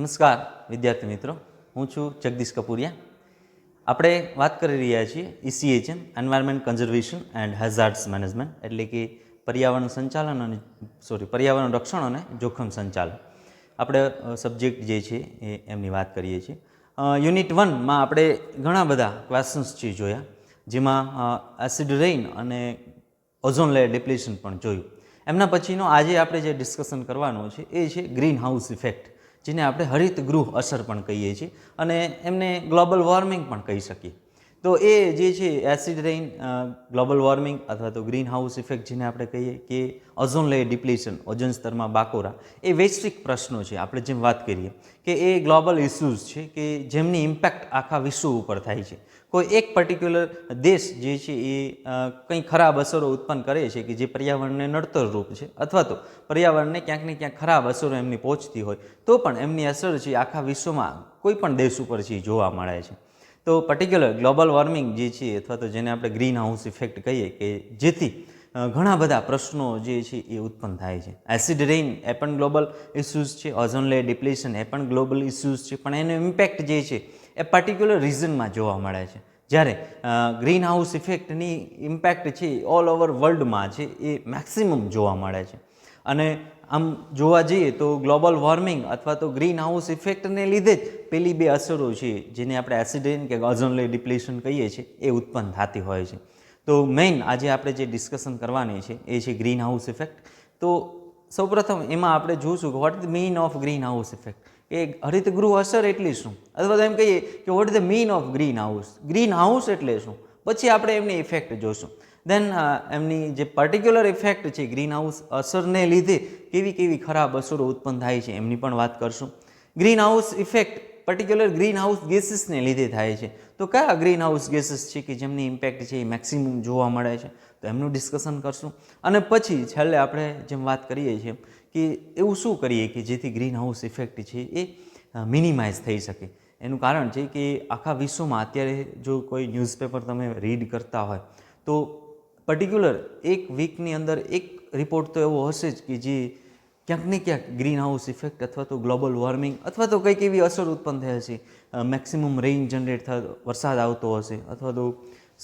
નમસ્કાર વિદ્યાર્થી મિત્રો, હું છું જગદીશ કપૂરિયા. આપણે વાત કરી રહ્યા છીએ ECHM environment conservation and hazards management, એટલે કે પર્યાવરણ સંચાલન અને પર્યાવરણ રક્ષણ અને જોખમ સંચાલન. આપણે સબ્જેક્ટ જે છે એમની વાત કરીએ છીએ. યુનિટ 1માં આપણે ઘણા બધા ક્વેશ્ચન્સ છે જોયા, જેમાં એસિડ રેઇન અને ઓઝોન લેયર ડિપ્લેશન પણ જોયું. એમના પછીનો આજે આપણે જે ડિસ્કશન કરવાનું છે એ છે ગ્રીન હાઉસ ઇફેક્ટ, જેને આપણે હરિત ગૃહ અસર પણ કહીએ છીએ અને એમને ગ્લોબલ વોર્મિંગ પણ કહી શકીએ. તો એ જે છે એસિડ રેઇન, ગ્લોબલ વોર્મિંગ અથવા તો ગ્રીન હાઉસ ઇફેક્ટ જેને આપણે કહીએ કે ઓઝોન લેયર ડિપ્લેશન, ઓઝોન સ્તરમાં બાકોરા, એ વૈશ્વિક પ્રશ્નો છે. આપણે જેમ વાત કરીએ કે એ ગ્લોબલ ઇસ્યુઝ છે કે જેમની ઇમ્પેક્ટ આખા વિશ્વ ઉપર થાય છે. કોઈ એક પર્ટિક્યુલર દેશ જે છે એ કંઈ ખરાબ અસરો ઉત્પન્ન કરે છે કે જે પર્યાવરણને નડતરરૂપ છે, અથવા તો પર્યાવરણને ક્યાંક ને ક્યાંક ખરાબ અસરો એમની પહોંચતી હોય તો પણ એમની અસર છે આખા વિશ્વમાં કોઈ પણ દેશ ઉપર છે જોવા મળે છે. તો પર્ટિક્યુલર ગ્લોબલ વોર્મિંગ જે છે અથવા તો જેને આપણે ગ્રીન હાઉસ ઇફેક્ટ કહીએ કે જેથી ઘણા બધા પ્રશ્નો જે છે એ ઉત્પન્ન થાય છે. એસિડ રેઇન એ પણ ગ્લોબલ ઇસ્યુઝ છે, ઓઝોન લેયર ડિપ્લેશન એ પણ ગ્લોબલ ઇસ્યુઝ છે, પણ એનો ઇમ્પેક્ટ જે છે એ પર્ટિક્યુલર રીઝનમાં જોવા મળે છે. જ્યારે ગ્રીન હાઉસ ઇફેક્ટની ઇમ્પેક્ટ છે ઓલ ઓવર વર્લ્ડમાં છે એ મેક્સિમમ જોવા મળે છે. અને આમ જોવા જઈએ તો ગ્લોબલ વોર્મિંગ અથવા તો ગ્રીન હાઉસ ઇફેક્ટને લીધે જ પેલી બે અસરો છે જેને આપણે એસિડ રેઇન કે ઓઝોન લેયર ડિપ્લેશન કહીએ છીએ એ ઉત્પન્ન થતી હોય છે. તો મેઇન આજે આપણે જે ડિસ્કશન કરવાની છે એ છે ગ્રીન હાઉસ ઇફેક્ટ. તો સૌપ્રથમ એમાં આપણે જોઈશું કે what is the mean of green house effect, કે હરિતગૃહ અસર એટલે શું, અથવા તો એમ કહીએ કે what is the mean of green house, green house એટલે શું, પછી આપણે એમની ઇફેક્ટ જોઈશું. દેન એમની જે પર્ટિક્યુલર ઇફેક્ટ છે ગ્રીન હાઉસ અસરને લીધે કેવી કેવી ખરાબ અસરો ઉત્પન્ન થાય છે એમની પણ વાત કરશું. Green house effect particular green house ગેસીસને લીધે થાય છે. તો કયા ગ્રીન હાઉસ ગેસીસ છે કે જેમની ઇમ્પેક્ટ છે એ મેક્સિમમ જોવા મળે છે, તો એમનું ડિસ્કશન કરશું. અને પછી છેલ્લે આપણે જેમ વાત કરીએ છીએ કે એવું શું કરીએ કે જેથી ગ્રીન હાઉસ ઇફેક્ટ છે એ મિનિમાઇઝ થઈ શકે. એનું કારણ છે કે આખા વિશ્વમાં અત્યારે જો કોઈ ન્યૂઝપેપર તમે રીડ કરતા હોય તો પર્ટિક્યુલર એક વીકની અંદર એક રિપોર્ટ તો એવો હશે જ કે જે ક્યાંક ને ક્યાંક ગ્રીન હાઉસ ઇફેક્ટ અથવા તો ગ્લોબલ વોર્મિંગ અથવા તો કંઈક એવી અસર ઉત્પન્ન થઈ હશે, મેક્સિમમ રેઇન જનરેટ વરસાદ આવતો હશે, અથવા તો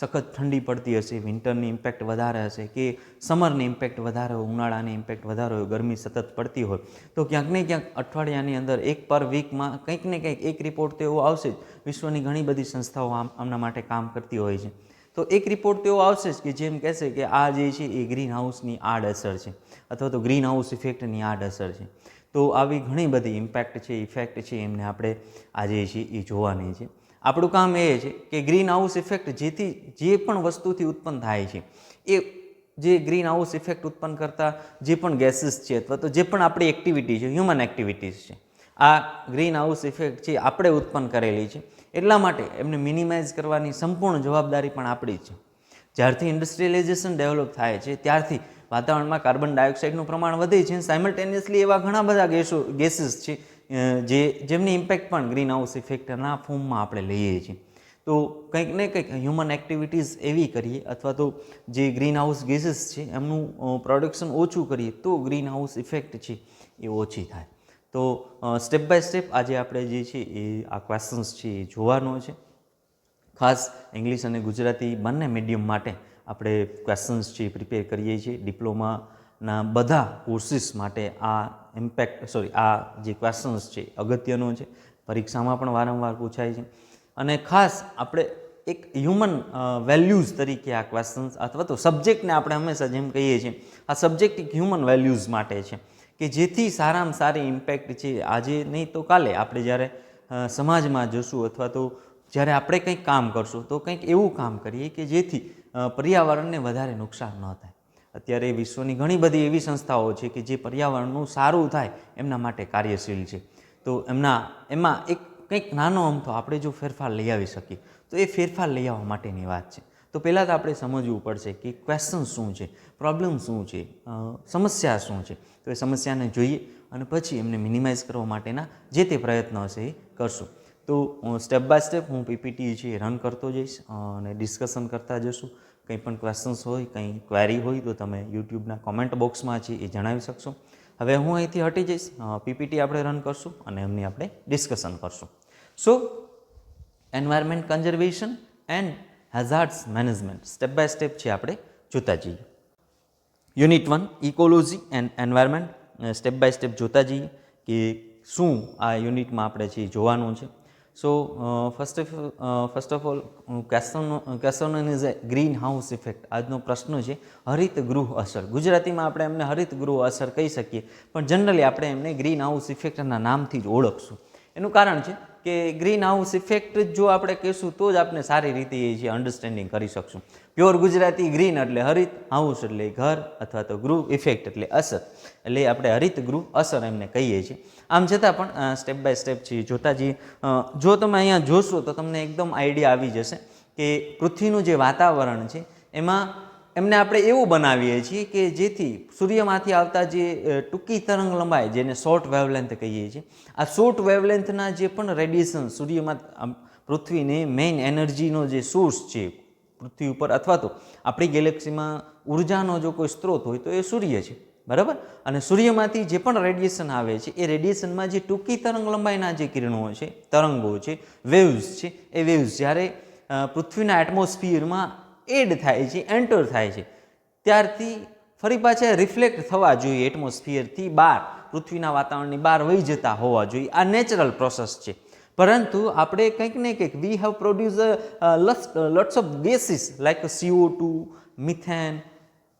સખત ઠંડી પડતી હશે, વિન્ટરની ઇમ્પેક્ટ વધારે હશે, કે સમરની ઇમ્પેક્ટ વધારે હોય, ઉનાળાની ઇમ્પેક્ટ વધારે હોય, ગરમી સતત પડતી હોય, તો ક્યાંક ને ક્યાંક અઠવાડિયાની અંદર એક પર વીકમાં કંઈક ને કંઈક એક રિપોર્ટ તો એવો આવશે જ. વિશ્વની ઘણી બધી સંસ્થાઓ આમના માટે કામ કરતી હોય છે. તો એક રિપોર્ટ તો એવો આવશે જ કે જેમ કહેશે કે આ જે છે એ ગ્રીન હાઉસની આડઅસર છે અથવા તો ગ્રીન હાઉસ ઇફેક્ટની આડઅસર છે. તો આવી ઘણી બધી ઇમ્પેક્ટ છે, ઇફેક્ટ છે, એમને આપણે આજે છે એ જોવાની છે. આપણું કામ એ છે કે ગ્રીન હાઉસ ઇફેક્ટ જેથી જે પણ વસ્તુથી ઉત્પન્ન થાય છે એ જે ગ્રીન હાઉસ ઇફેક્ટ ઉત્પન્ન કરતા જે પણ ગેસીસ છે અથવા તો જે પણ આપણી એક્ટિવિટી છે, હ્યુમન એક્ટિવિટીઝ છે, આ ગ્રીન હાઉસ ઇફેક્ટ છે આપણે ઉત્પન્ન કરેલી છે. એટલા માટે એમને મિનિમાઇઝ કરવાની સંપૂર્ણ જવાબદારી પણ આપણી છે. જ્યારથી ઇન્ડસ્ટ્રીયલાઇઝેશન ડેવલપ થાય છે ત્યારથી વાતાવરણમાં કાર્બન ડાયોક્સાઇડનું પ્રમાણ વધે છે. સાયમલ્ટેનિયસલી એવા ઘણા બધા ગેસીસ છે જેમની ઇમ્પેક્ટ પણ ગ્રીન હાઉસ ઇફેક્ટના ફોર્મમાં આપણે લઈએ છીએ. તો કંઈક ને કંઈક હ્યુમન એક્ટિવિટીઝ એવી કરીએ અથવા તો જે ગ્રીન હાઉસ ગેસીસ છે એમનું પ્રોડક્શન ઓછું કરીએ તો ગ્રીન હાઉસ ઇફેક્ટ છે એ ઓછી થાય. તો સ્ટેપ બાય સ્ટેપ આજે આપણે જે છે એ આ ક્વેશ્ચન્સ છે એ જોવાનો છે. ખાસ ઇંગ્લિશ અને ગુજરાતી બંને મીડિયમ માટે આપણે ક્વેશ્ચન્સ છે પ્રિપેર કરીએ છીએ. ડિપ્લોમાના બધા કોર્સિસ માટે આ આ જે ક્વેશ્ચન્સ છે અગત્યનો છે, પરીક્ષામાં પણ વારંવાર પૂછાય છે. અને ખાસ આપણે એક હ્યુમન વેલ્યુઝ તરીકે આ ક્વેશ્ચન્સ અથવા તો સબ્જેક્ટને આપણે હંમેશા જેમ કહીએ છીએ આ સબ્જેક્ટ એક હ્યુમન વેલ્યુઝ માટે છે કે જેથી સારામાં સારી ઇમ્પેક્ટ છે આજે નહીં તો કાલે આપણે જ્યારે સમાજમાં જશું અથવા તો જ્યારે આપણે કંઈક કામ કરશું તો કંઈક એવું કામ કરીએ કે જેથી પર્યાવરણને વધારે નુકસાન ન થાય. અત્યારે વિશ્વની ઘણી બધી એવી સંસ્થાઓ છે કે જે પર્યાવરણનું સારું થાય એમના માટે કાર્યશીલ છે. તો એમાં એક કંઈક નાનો અમથો આપણે જો ફેરફાર લઈ આવી શકીએ તો એ ફેરફાર લઈ આવવા માટેની વાત છે. તો પહેલાં તો આપણે સમજવું પડશે કે ક્વેશ્ચન શું છે, પ્રોબ્લેમ શું છે, સમસ્યા શું છે. તો એ સમસ્યાને જોઈએ અને પછી એમને મિનિમાઇઝ કરવા માટેના જે તે પ્રયત્નો હશે એ કરશું. તો સ્ટેપ બાય સ્ટેપ હું પીપીટી છે રન કરતો જઈશ અને ડિસ્કશન કરતા જશું. કંઈ પણ ક્વેશ્ચન્સ હોય, કંઈ ક્વેરી હોય તો તમે યુટ્યુબના કોમેન્ટ બોક્સમાં છે એ જણાવી શકશો. હવે હું અહીંથી હટી જઈશ, પીપીટી આપણે રન કરશું અને એમની આપણે ડિસ્કશન કરશું. So environment conservation and hazards management step by step છે આપણે જોતા જઈએ. Unit 1 ecology and environment step by step જોતા જઈએ કે શું આ યુનિટમાં આપણે જે જોવાનું છે. So first of all question is A green house effect. આજનો પ્રશ્ન છે હરિત ગૃહ અસર. ગુજરાતીમાં આપણે એમને હરિત ગૃહ અસર કહી શકીએ, પણ જનરલી આપણે એમને ગ્રીન હાઉસ ઇફેક્ટના નામથી જ ઓળખશું. એનું કારણ છે કે ગ્રીન હાઉસ ઇફેક્ટ જો આપણે કહીશું તો જ આપણે સારી રીતે એ છે અન્ડરસ્ટેન્ડિંગ કરી શકશું. પ્યોર ગુજરાતી ગ્રીન એટલે હરિત, હાઉસ એટલે ઘર અથવા તો ગૃહ, ઇફેક્ટ એટલે અસર, એટલે આપણે હરિત ગૃહ અસર એમને કહીએ છીએ. આમ છતાં પણ સ્ટેપ બાય સ્ટેપ છે જોતા જઈએ. જો તમે અહીંયા જોશો તો તમને એકદમ આઈડિયા આવી જશે કે પૃથ્વીનું જે વાતાવરણ છે એમાં એમને આપણે એવું બનાવીએ છીએ કે જેથી સૂર્યમાંથી આવતા જે ટૂંકી તરંગ લંબાઈ, જેને શોર્ટ વેવલેન્થ કહીએ છીએ, આ શોર્ટ વેવલેન્થના જે પણ રેડિયેશન સૂર્યમાં પૃથ્વીને મેઇન એનર્જીનો જે સોર્સ છે પૃથ્વી ઉપર અથવા તો આપણી ગેલેક્સીમાં ઉર્જાનો જો કોઈ સ્ત્રોત હોય તો એ સૂર્ય છે, બરાબર. અને સૂર્યમાંથી જે પણ રેડિયેશન આવે છે એ રેડિયેશનમાં જે ટૂંકી તરંગ લંબાઈના જે કિરણો છે, તરંગો છે, વેવ્સ છે, એ વેવ્સ જ્યારે પૃથ્વીના એટમોસ્ફિયરમાં એડ થાય છે, એન્ટર થાય છે, ત્યારથી ફરી પાછા રિફ્લેક્ટ થવા જોઈએ એટમોસ્ફિયરથી બહાર, પૃથ્વીના વાતાવરણની બહાર વહી જતા હોવા જોઈએ. આ નેચરલ પ્રોસેસ છે. પરંતુ આપણે કંઈક ને કંઈક we have produce lots of gases like CO2, methane,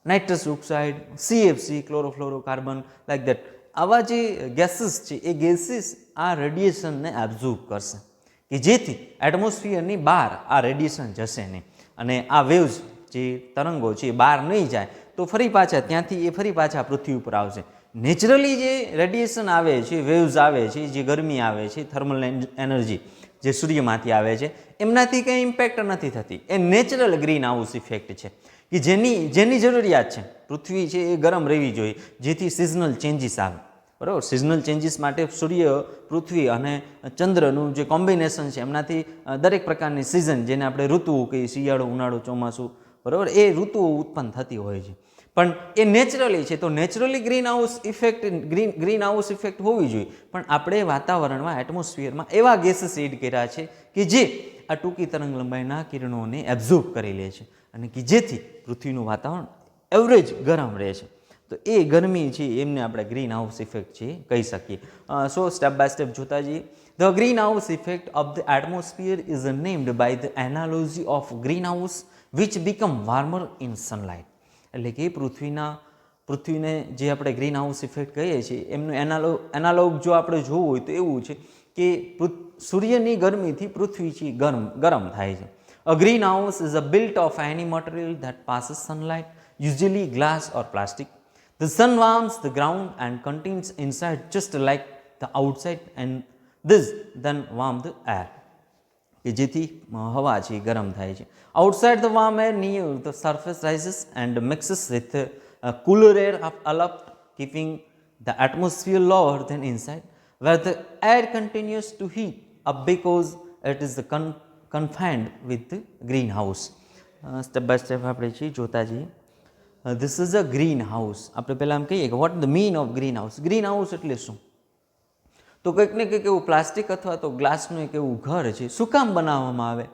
nitrous oxide, CFC, chlorofluorocarbon, like that. આવા જે ગેસીસ છે એ ગેસીસ આ રેડિયેશનને એબ્ઝોર્બ કરશે કે જેથી એટમોસ્ફિયરની બહાર આ રેડિયેશન જશે નહીં અને આ વેવ્સ જે તરંગો છે એ બહાર નહીં જાય તો ફરી પાછા ત્યાંથી એ ફરી પાછા પૃથ્વી ઉપર આવશે. નેચરલી જે રેડિયેશન આવે છે, વેવ્સ આવે છે, જે ગરમી આવે છે, થર્મલ એનર્જી જે સૂર્યમાંથી આવે છે, એમનાથી કંઈ ઇમ્પેક્ટ નથી થતી. એ નેચરલ ગ્રીન હાઉસ ઇફેક્ટ છે કે જેની જરૂરિયાત છે. પૃથ્વી છે એ ગરમ રહેવી જોઈએ જેથી સિઝનલ ચેન્જીસ આવે, બરાબર. સિઝનલ ચેન્જીસ માટે સૂર્ય, પૃથ્વી અને ચંદ્રનું જે કોમ્બિનેશન છે એમનાથી દરેક પ્રકારની સિઝન, જેને આપણે ઋતુઓ કહીએ, શિયાળો, ઉનાળો, ચોમાસું, બરાબર, એ ઋતુઓ ઉત્પન્ન થતી હોય છે. પણ એ નેચરલી છે તો નેચરલી ગ્રીન હાઉસ ઇફેક્ટ હોવી જોઈએ. પણ આપણે વાતાવરણમાં, એટમોસ્ફિયરમાં એવા ગેસીસ એડ કર્યા છે કે જે આ ટૂંકી તરંગ લંબાઈના કિરણોને એબ્ઝોર્બ કરી લે છે અને કે જેથી પૃથ્વીનું વાતાવરણ એવરેજ ગરમ રહે છે. તો એ ગરમી છે એમને આપણે ગ્રીન હાઉસ ઇફેક્ટ છે કહી શકીએ. સો સ્ટેપ બાય સ્ટેપ જોતા જઈએ. The green house effect of the atmosphere is named by the analogy of green house which become warmer in sunlight. એટલે કે પૃથ્વીને જે આપણે ગ્રીન હાઉસ ઇફેક્ટ કહીએ છીએ એમનું એનાલોગ જો આપણે જોવું હોય તો એવું છે કે સૂર્યની ગરમીથી પૃથ્વી છે ગરમ થાય છે. A greenhouse is a built of any material that passes sunlight, usually glass or plastic. The sun warms the ground and contains inside just like the outside, and this then warm the air. કે જેથી હવા છે ગરમ થાય છે. Outside the warm air near the surface rises and mixes with cooler air aloft, keeping the atmosphere lower than inside, where the air continues to heat up because it is confined with the greenhouse. Step by step આપણે છીએ જોતા જઈએ. This is a greenhouse. આપણે પહેલાં આમ કહીએ કે what the mean of greenhouse. Greenhouse એટલે શું? તો કંઈક ને કંઈક એવું પ્લાસ્ટિક અથવા તો ગ્લાસનું એક એવું ઘર છે. શું કામ બનાવવામાં આવે?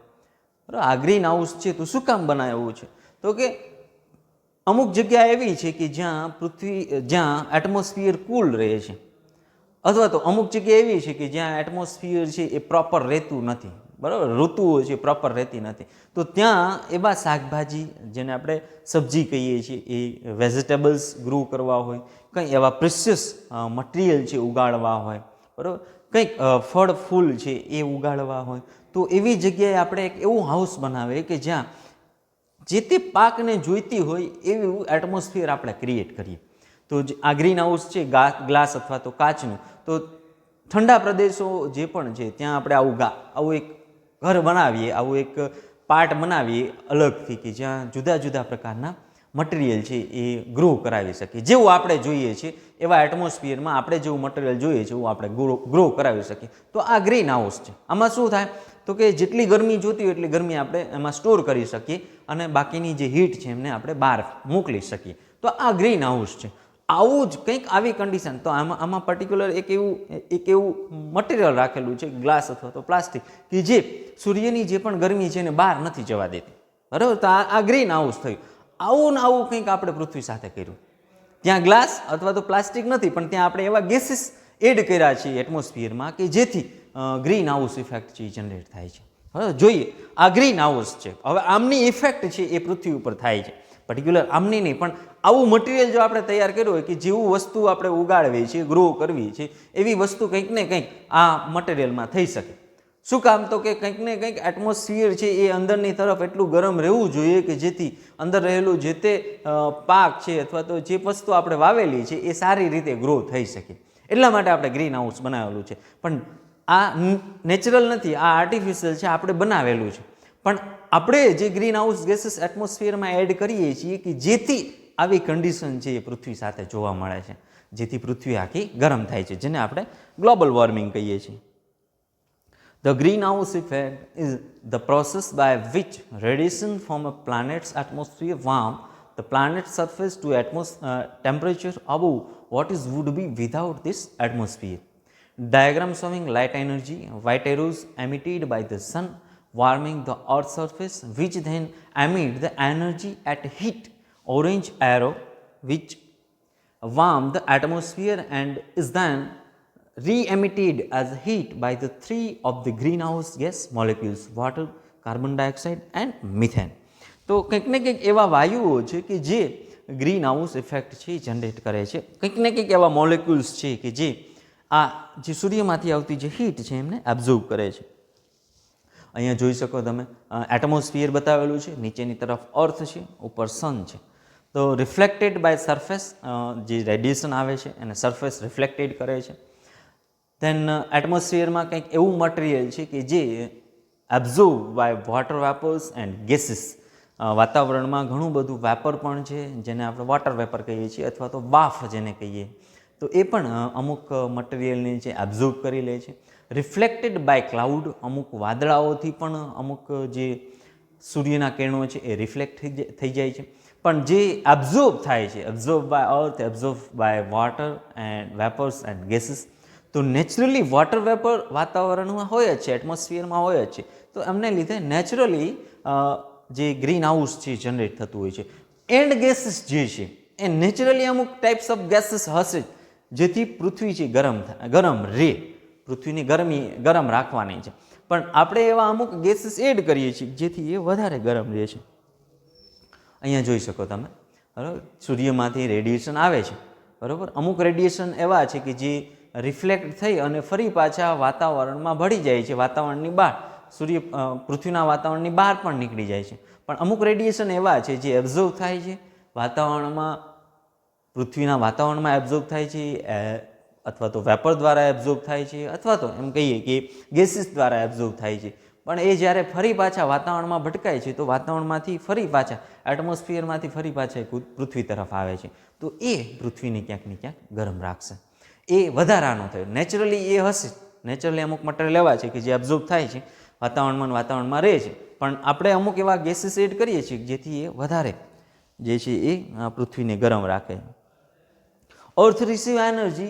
બરાબર, આ ગ્રીન હાઉસ છે તો શું કામ બનાવવું છે? તો કે અમુક જગ્યા એવી છે કે જ્યાં એટમોસ્ફિયર કુલ રહે છે, અથવા તો અમુક જગ્યા એવી છે કે જ્યાં એટમોસ્ફિયર છે એ પ્રોપર રહેતું નથી, બરાબર, ઋતુઓ છે પ્રોપર રહેતી નથી. તો ત્યાં એવા શાકભાજી, જેને આપણે સબ્જી કહીએ છીએ, એ વેજીટેબલ્સ ગ્રો કરવા હોય, કંઈ એવા પ્રેશિયસ મટીરિયલ છે ઉગાડવા હોય, બરાબર, કંઈક ફળ ફૂલ છે એ ઉગાડવા હોય, તો એવી જગ્યાએ આપણે એક એવું હાઉસ બનાવીએ કે જ્યાં જે તે પાકને જોઈતી હોય એવું એટમોસ્ફિયર આપણે ક્રિએટ કરીએ. તો આ ગ્રીન હાઉસ છે ગ્લાસ અથવા તો કાચનું, તો ઠંડા પ્રદેશો જે પણ છે ત્યાં આપણે આવું એક ઘર બનાવીએ, આવું એક પાર્ટ બનાવીએ અલગથી કે જ્યાં જુદા જુદા પ્રકારના મટીરિયલ છે એ ગ્રો કરાવી શકીએ. જેવું આપણે જોઈએ છીએ એવા એટમોસ્ફિયરમાં આપણે જેવું મટીરિયલ જોઈએ છે એવું આપણે ગ્રો કરાવી શકીએ. તો આ ગ્રીન હાઉસ છે. આમાં શું થાય તો કે જેટલી ગરમી જોતી હોય એટલી ગરમી આપણે એમાં સ્ટોર કરી શકીએ અને બાકીની જે હીટ છે એમને આપણે બહાર મોકલી શકીએ. તો આ ગ્રીન હાઉસ છે. આવું જ કંઈક આવી કન્ડિશન, તો આમાં પર્ટિક્યુલર એક એવું મટીરિયલ રાખેલું છે, ગ્લાસ અથવા તો પ્લાસ્ટિક, કે જે સૂર્યની જે પણ ગરમી છે એને બહાર નથી જવા દેતી, બરાબર. તો આ ગ્રીન હાઉસ થયું. આવું ને આવું કંઈક આપણે પૃથ્વી સાથે કર્યું. ત્યાં ગ્લાસ અથવા તો પ્લાસ્ટિક નથી, પણ ત્યાં આપણે એવા ગેસીસ એડ કર્યા છે એટમોસ્ફિયરમાં કે જેથી ગ્રીન હાઉસ ઇફેક્ટ છે એ જનરેટ થાય છે. હવે જોઈએ, આ ગ્રીન હાઉસ છે, હવે આમની ઇફેક્ટ છે એ પૃથ્વી ઉપર થાય છે. પર્ટિક્યુલર આમની નહીં, પણ આવું મટીરિયલ જો આપણે તૈયાર કર્યું હોય કે જેવું વસ્તુ આપણે ઉગાડવી છે, ગ્રો કરવી છે, એવી વસ્તુ કંઈક ને કંઈક આ મટીરિયલમાં થઈ શકે. શું કામ? તો કે કંઈક ને કંઈક એટમોસ્ફિયર છે એ અંદરની તરફ એટલું ગરમ રહેવું જોઈએ કે જેથી અંદર રહેલું જે તે પાક છે અથવા તો જે વસ્તુ આપણે વાવેલી છે એ સારી રીતે ગ્રો થઈ શકે. એટલા માટે આપણે ગ્રીન હાઉસ બનાવેલું છે. પણ આ નેચરલ નથી, આ આર્ટિફિશિયલ છે, આપણે બનાવેલું છે. પણ આપણે જે ગ્રીન હાઉસ ગેસીસ એટમોસ્ફિયરમાં એડ કરીએ છીએ કે જેથી આવી કન્ડિશન છે એ પૃથ્વી સાથે જોવા મળે છે, જેથી પૃથ્વી આખી ગરમ થાય છે, જેને આપણે ગ્લોબલ વોર્મિંગ કહીએ છીએ. The greenhouse effect is the process by which radiation from a planet's atmosphere warm the planet's surface to temperature above what is would be without this atmosphere. Diagram showing light energy, white arrows emitted by the sun warming the earth's surface, which then emit the energy at heat. Orange arrow which warm the atmosphere and is then re-emitted as heat by the three of the greenhouse gas molecules, water, carbon dioxide and methane. તો કંઈક ને કંઈક એવા વાયુઓ છે કે જે green house effect છે એ જનરેટ કરે છે. કંઈક ને કંઈક એવા મોલેક્યુલ્સ છે કે જે આ જે સૂર્યમાંથી આવતી જે હીટ છે એમને એબ્ઝોર્બ કરે છે. અહીંયા જોઈ શકો તમે એટમોસ્ફિયર બતાવેલું છે, નીચેની તરફ અર્થ છે, ઉપર સન છે. તો રિફ્લેક્ટેડ બાય સરફેસ જે રેડિયેશન આવે છે એને સરફેસ રિફ્લેક્ટેડ કરે છે. દેન એટમોસ્ફિયરમાં કંઈક એવું મટીરિયલ છે કે જે absorb by water vapours and gases. વાતાવરણમાં ઘણું બધું વેપર પણ છે જેને આપણે વોટર વેપર કહીએ છીએ અથવા તો બાફ જેને કહીએ, તો એ પણ અમુક મટીરિયલને જે એબ્ઝોર્બ કરી લે છે. રિફ્લેક્ટેડ બાય ક્લાઉડ, અમુક વાદળાઓથી પણ અમુક જે સૂર્યના કિરણો છે એ રિફ્લેક્ટ થઈ જાય છે. પણ જે એબ્ઝોર્બ થાય છે, absorb by earth, absorb by water and vapours and gases. તો નેચરલી વોટર વેપર વાતાવરણમાં હોય જ છે, એટમોસ્ફિયરમાં હોય જ છે. તો એમને લીધે નેચરલી જે ગ્રીન હાઉસ છે જનરેટ થતું હોય છે. એન્ડ ગેસીસ જે છે એ નેચરલી અમુક ટાઈપ્સ ઓફ ગેસીસ હશે જેથી પૃથ્વી છે ગરમ રહે, પૃથ્વીની ગરમ રાખવાની છે. પણ આપણે એવા અમુક ગેસીસ એડ કરીએ છીએ જેથી એ વધારે ગરમ રહે છે. અહીંયા જોઈ શકો તમે, બરાબર, સૂર્યમાંથી રેડિયેશન આવે છે, બરાબર. અમુક રેડિયેશન એવા છે કે જે રિફ્લેક્ટ થઈ અને ફરી પાછા વાતાવરણમાં ભળી જાય છે, વાતાવરણની બહાર, પૃથ્વીના વાતાવરણની બહાર પણ નીકળી જાય છે. પણ અમુક રેડિયેશન એવા છે જે એબ્ઝોર્વ થાય છે વાતાવરણમાં, પૃથ્વીના વાતાવરણમાં એબ્ઝોર્વ થાય છે, અથવા તો વેપર દ્વારા એબ્ઝોર્વ થાય છે, અથવા તો એમ કહીએ કે ગેસીસ દ્વારા એબ્ઝોર્વ થાય છે. પણ એ જ્યારે ફરી પાછા વાતાવરણમાં ભટકાય છે તો વાતાવરણમાંથી ફરી પાછા એટમોસ્ફિયરમાંથી ફરી પાછા પૃથ્વી તરફ આવે છે. તો એ પૃથ્વીને ક્યાંક ને ક્યાંક ગરમ રાખશે. એ વધારાનો થયો. નેચરલી એ હશે, નેચરલી અમુક મટીરિયલ એવા છે કે જે એબ્ઝોર્બ થાય છે વાતાવરણમાં રહે છે. પણ આપણે અમુક એવા ગેસીસ એડ કરીએ છીએ જેથી એ વધારે જે છે એ પૃથ્વીને ગરમ રાખે. Earth receive energy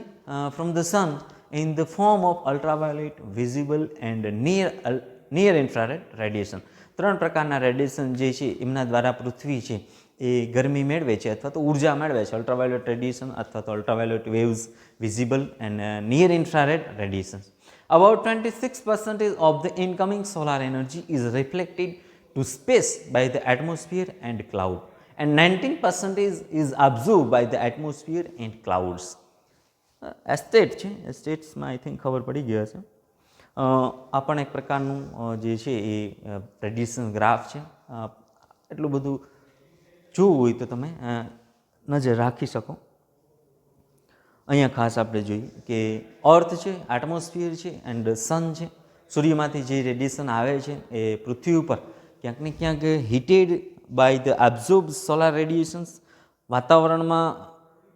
from the sun in the form of ultraviolet, visible and near infrared radiation. 3 પ્રકારના રેડિયેશન જે છે એમના દ્વારા પૃથ્વી છે એ ગરમી મેળવે છે અથવા તો ઉર્જા મેળવે છે. અલ્ટ્રાવાયોલેટ રેડિયેશન અથવા તો ultraviolet waves, visible and near infrared radiation. About 26% of the incoming solar energy is reflected to space by the atmosphere and cloud, and 19% is absorbed by the atmosphere and clouds. Estate છે, એસ્ટેટ્સમાં I think ખબર પડી ગઈ હશે. આ પણ એક પ્રકારનું જે છે એ રેડિયેશન ગ્રાફ છે. એટલું બધું જોવું હોય તો તમે નજર રાખી શકો. અહીંયા ખાસ આપણે જોઈએ કે અર્થ છે, એટમોસ્ફિયર છે એન્ડ સન છે. સૂર્યમાંથી જે રેડિયેશન આવે છે એ પૃથ્વી ઉપર ક્યાંક ને ક્યાંક heated by the absorb solar radiations. વાતાવરણમાં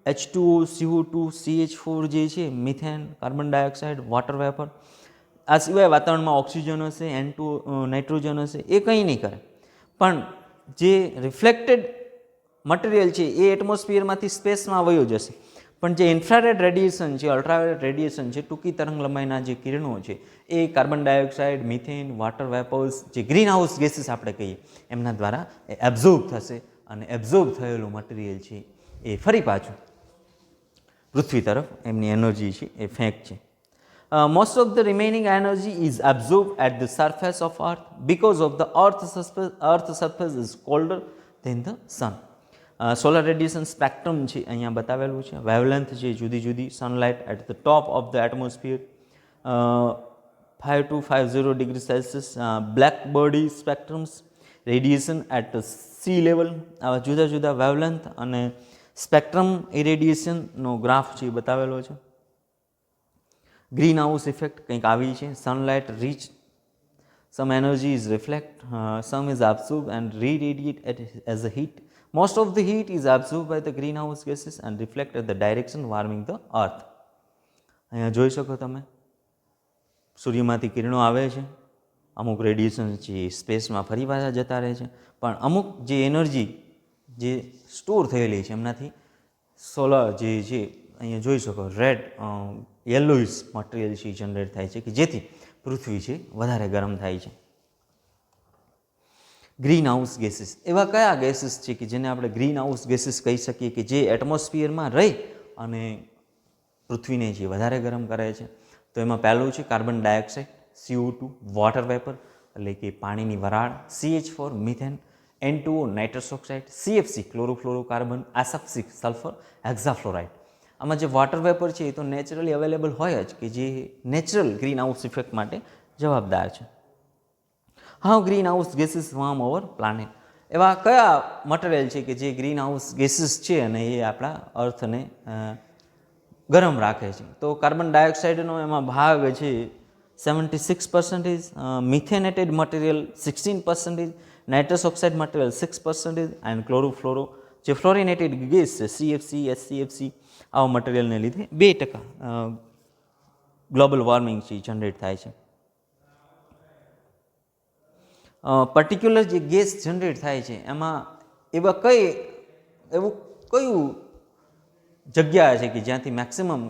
H2O, CO2, CH4 જે છે, methane, carbon dioxide, water vapour, આ સિવાય વાતાવરણમાં ઓક્સિજન હશે, N2 નાઇટ્રોજન હશે, એ કંઈ નહીં કરે. પણ જે રિફ્લેક્ટેડ મટીરિયલ છે એ એટમોસ્ફિયરમાંથી સ્પેસમાં વયો જશે. પણ જે ઇન્ફ્રારેડ રેડિયેશન છે, અલ્ટ્રાવાયોલેટ રેડિયેશન છે, ટૂંકી તરંગ લંબાઈના જે કિરણો છે એ carbon dioxide, methane, water vapours, જે ગ્રીન હાઉસ ગેસીસ આપણે કહીએ એમના દ્વારા એ એબ્ઝોર્બ થશે અને એબ્ઝોર્બ થયેલું મટીરિયલ છે એ ફરી પાછું પૃથ્વી તરફ એમની એનર્જી છે એ ફેંક છે. Most of the remaining energy is absorbed at the surface of Earth because of the Earth surface is colder than the sun. Solar radiation spectrum છે અહીંયા બતાવેલું છે. વેવલેન્થ છે જુદી જુદી. Sunlight at the top of the atmosphere 5250 degree Celsius. Black body spectrums, radiation at sea level. આવા જુદા જુદા વેવલેન્થ અને સ્પેક્ટ્રમ ઇરેડિયેશનનો ગ્રાફ છે બતાવેલો છે. ગ્રીન હાઉસ ઇફેક્ટ કંઈક આવી છે. Sunlight reach some energy is reflect, some is absorbed and re-radiate as a heat. Most of the heat is absorbed by the greenhouse gases and reflect at the direction warming the earth. અહીંયા જોઈ શકો તમે સૂર્યમાંથી કિરણો આવે છે, અમુક radiation છે સ્પેસમાં ફરી પાછા જતા રહે છે, પણ અમુક જે એનર્જી જે સ્ટોર થયેલી છે એમનાથી સોલર જે છે અહીંયા જોઈ શકો રેડ યલોઇશ મટીરિયલ છે જનરેટ થાય છે કે જેથી પૃથ્વી છે વધારે ગરમ થાય છે. ગ્રીન હાઉસ ગેસીસ એવા કયા ગેસીસ છે કે જેને આપણે ગ્રીન હાઉસ ગેસીસ કહી શકીએ કે જે એટમોસ્ફિયરમાં રહી અને પૃથ્વીને જે વધારે ગરમ કરે છે? તો એમાં પહેલું છે carbon dioxide, CO2, water vapour એટલે કે પાણીની વરાળ, CH4 methane, N2O nitrous oxide, CFC chlorofluorocarbon, SF6 sulphur hexafluoride. આમાં જે વોટર વેપર છે એ તો નેચરલી અવેલેબલ હોય જ કે જે નેચરલ ગ્રીન હાઉસ ઇફેક્ટ માટે જવાબદાર છે. How green house gases warm over planet. એવા કયા મટીરિયલ છે કે જે ગ્રીન હાઉસ ગેસીસ છે અને એ આપણા અર્થને ગરમ રાખે છે? તો કાર્બન ડાયોક્સાઇડનો એમાં ભાગ છે 76%, methanated material 16%, nitrous oxide material 6% and chlorofluoro જે ફ્લોરિનેટેડ ગેસ છે CFC, SCFC આવા મટીરિયલને લીધે 2% ગ્લોબલ વોર્મિંગ છે જનરેટ થાય છે. પર્ટિક્યુલર જે ગેસ જનરેટ થાય છે એમાં એવું કયું જગ્યા છે કે જ્યાંથી મેક્સિમમ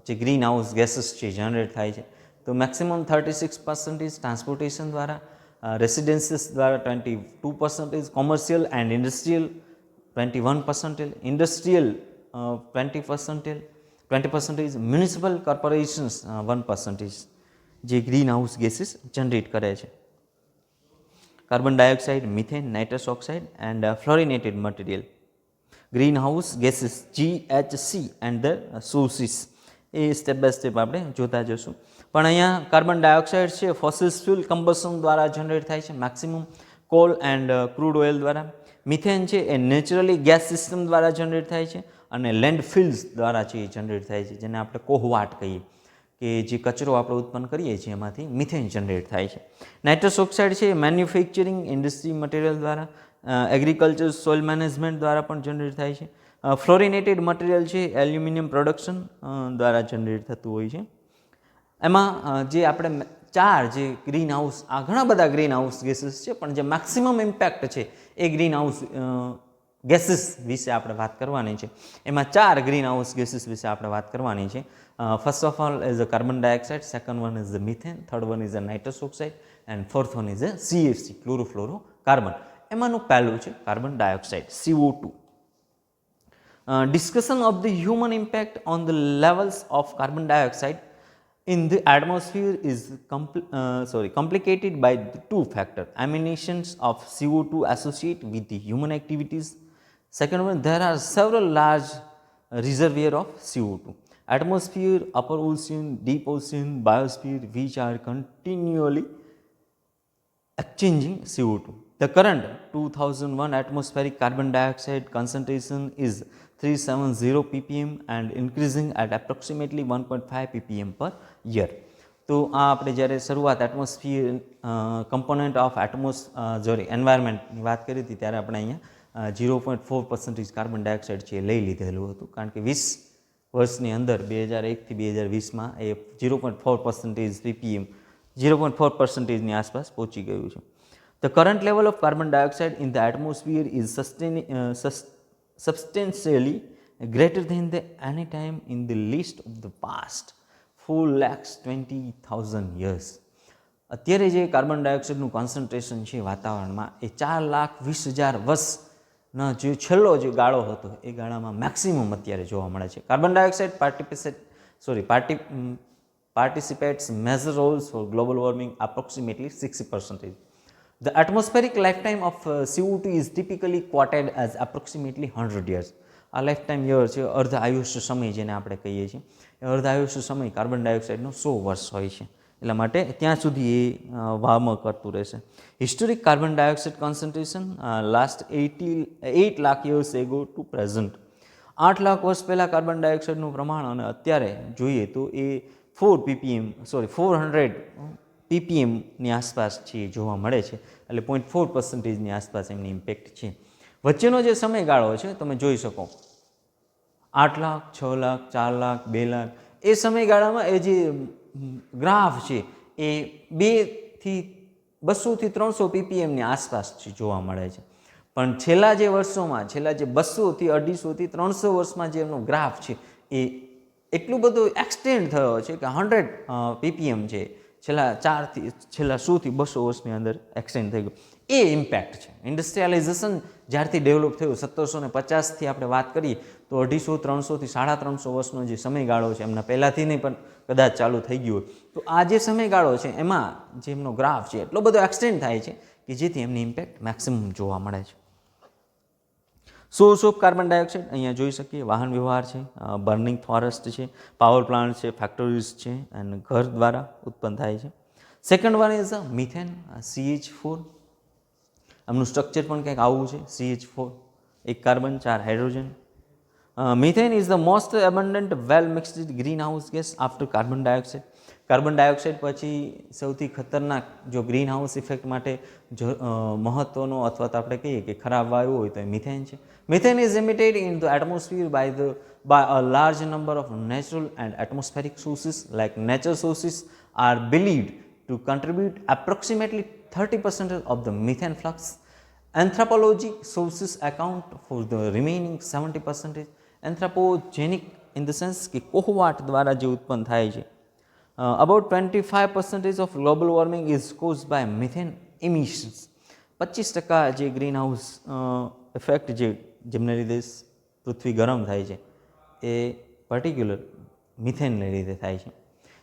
જે ગ્રીન હાઉસ ગેસીસ છે જનરેટ થાય છે? તો મેક્સિમમ 36% ટ્રાન્સપોર્ટેશન દ્વારા, રેસિડેન્સીસ દ્વારા 22%, commercial and industrial 21%, industrial 20%, municipal corporations 1% જે ગ્રીન હાઉસ ગેસીસ જનરેટ કરે છે. Carbon dioxide, methane, nitrous oxide and fluorinated material. Green house gases GHC and the sources એ સ્ટેપ બાય સ્ટેપ આપણે જોતા જશું. પણ અહીંયા કાર્બન ડાયોક્સાઇડ છે ફોસિલ ફ્યુલ કમ્બશન દ્વારા જનરેટ થાય છે maximum, coal and crude oil દ્વારા. મિથેન છે એ નેચરલી ગેસ સિસ્ટમ દ્વારા જનરેટ થાય છે અને લેન્ડફિલ્સ દ્વારા છે એ જનરેટ થાય છે જેને આપણે કોહવાટ કહીએ કે જે કચરો આપણે ઉત્પન્ન કરીએ છીએ એમાંથી મિથેન જનરેટ થાય છે. નાઇટ્રસ ઓક્સાઇડ છે મેન્યુફેક્ચરિંગ ઇન્ડસ્ટ્રી મટીરિયલ દ્વારા, એગ્રીકલ્ચર સોઇલ મેનેજમેન્ટ દ્વારા પણ જનરેટ થાય છે. ફ્લોરિનેટેડ મટીરિયલ છે એલ્યુમિનિયમ પ્રોડક્શન દ્વારા જનરેટ થતું હોય છે. એમાં જે આપણે ચાર જે ગ્રીન હાઉસ, આ ઘણા બધા ગ્રીન હાઉસ ગેસીસ છે પણ જે મેક્સિમમ ઇમ્પેક્ટ છે એ ગ્રીન હાઉસ ગેસીસ વિશે આપણે વાત કરવાની છે. એમાં ચાર ગ્રીન હાઉસ ગેસીસ વિશે આપણે વાત કરવાની છે. First of all is a carbon dioxide, second one is the methane, third one is a nitrous oxide and fourth one is a CFC chlorofluorocarbon. એમાંનું પહેલું છે carbon dioxide CO2. Discussion of the human impact on the levels of carbon dioxide in the atmosphere is complicated by the two factors: emissions of CO2 associated with the human activities. Second one, there are several large reservoirs of CO2: atmosphere, upper ocean, deep ocean, biosphere, which are continually exchanging CO2. The current 2001 atmospheric carbon dioxide concentration is 370 ppm and increasing at approximately 1.5 ppm per year. તો આ આપણે જ્યારે શરૂઆત atmosphere component of એન્વાયરમેન્ટની વાત કરી હતી ત્યારે આપણે અહીંયા 0.4% કાર્બન ડાયોક્સાઇડ છે લઈ લીધેલું હતું કારણ કે 20 વર્ષની અંદર 2001થી 2020માં એ 0.4% ppm 0.4%ની આસપાસ પહોંચી ગયું છે. The current level of carbon dioxide in the atmosphere is substantially greater than the any time in the list of the past 4,20,000 years. અત્યારે જે કાર્બન ડાયોક્સાઇડનું કોન્સન્ટ્રેશન છે વાતાવરણમાં એ 4,20,000 વર્ષનો જે છેલ્લો જે ગાળો હતો એ ગાળામાં મેક્સિમમ અત્યારે જોવા મળે છે. Carbon dioxide participates major roles for global warming, approximately 60%. The atmospheric lifetime of CO2 is typically quoted as approximately 100 years. આ લાઈફટાઈમ યર છે, અર્ધ આયુષ્ય સમય જેને આપણે કહીએ છીએ, એ અર્ધ આયુષ્ય સમય કાર્બન ડાયોક્સાઇડનો 100 વર્ષ હોય છે. એટલા માટે ત્યાં સુધી એ વામ કરતું રહેશે. Historic carbon dioxide concentration last 8 lakh years ago to present. 8 lakh વર્ષ પહેલાં કાર્બન ડાયોક્સાઇડનું પ્રમાણ અને અત્યારે જોઈએ તો એ 400 ppmની આસપાસ છે જોવા મળે છે. એટલે 0.4%ની આસપાસ એમની ઇમ્પેક્ટ છે. વચ્ચેનો જે સમયગાળો છે તમે જોઈ શકો, 8 લાખ, 6 લાખ, 4 લાખ, 2 લાખ, એ સમયગાળામાં એ જે ગ્રાફ છે એ 200 થી 300 ppmની આસપાસ જોવા મળે છે. પણ છેલ્લા જે વર્ષોમાં, છેલ્લા જે 200 થી 250 થી 300 વર્ષમાં જે એમનો ગ્રાફ છે એ એટલું બધું એક્સટેન્ડ થયો છે કે 100 ppm છે છેલ્લા 100 થી 200 વર્ષની અંદર એક્સટેન્ડ થઈ ગયું. એ ઇમ્પેક્ટ છે. ઇન્ડસ્ટ્રીયલાઇઝેશન જ્યારથી ડેવલપ થયું 1750થી આપણે વાત કરીએ તો 250, 300 થી 350 વર્ષનો જે સમયગાળો છે એમના પહેલાંથી નહીં પણ કદાચ ચાલુ થઈ ગયું હોય. તો આ જે સમયગાળો છે એમાં જે એમનો ગ્રાફ છે એટલો બધો એક્સટેન્ડ થાય છે કે જેથી એમની ઇમ્પેક્ટ મેક્સિમમ જોવા મળે છે. સોર્સ ઓફ કાર્બન ડાયોક્સાઇડ અહીંયા જોઈ શકીએ, વાહન વ્યવહાર છે, બર્નિંગ ફોરેસ્ટ છે, પાવર પ્લાન્ટ છે, ફેક્ટરીઝ છે અને ઘર દ્વારા ઉત્પન્ન થાય છે. Second one is methane, CH4. એમનું સ્ટ્રક્ચર પણ કંઈક આવું છે. CH4 એક carbon, 4 hydrogen. Methane is the most abundant well mixed green house gas after carbon dioxide. Carbon dioxide પછી સૌથી ખતરનાક જો ગ્રીન હાઉસ ઇફેક્ટ માટે મહત્વનો અથવા તો આપણે કહીએ કે ખરાબ વાયુ હોય તો એ મિથેન છે. Methane is emitted in the atmosphere by a large number of natural and atmospheric sources. Like nature sources are believed to contribute approximately 30% of the methane flux. Anthropologic sources account for the remaining 70%. Anthropogenic in the sense કે કોહવાટ દ્વારા જે ઉત્પન્ન થાય છે. About 25% of global warming is caused by methane emissions. 25% જે green house effect જેમને લીધે પૃથ્વી ગરમ થાય છે એ પર્ટિક્યુલર મિથેનને લીધે થાય છે.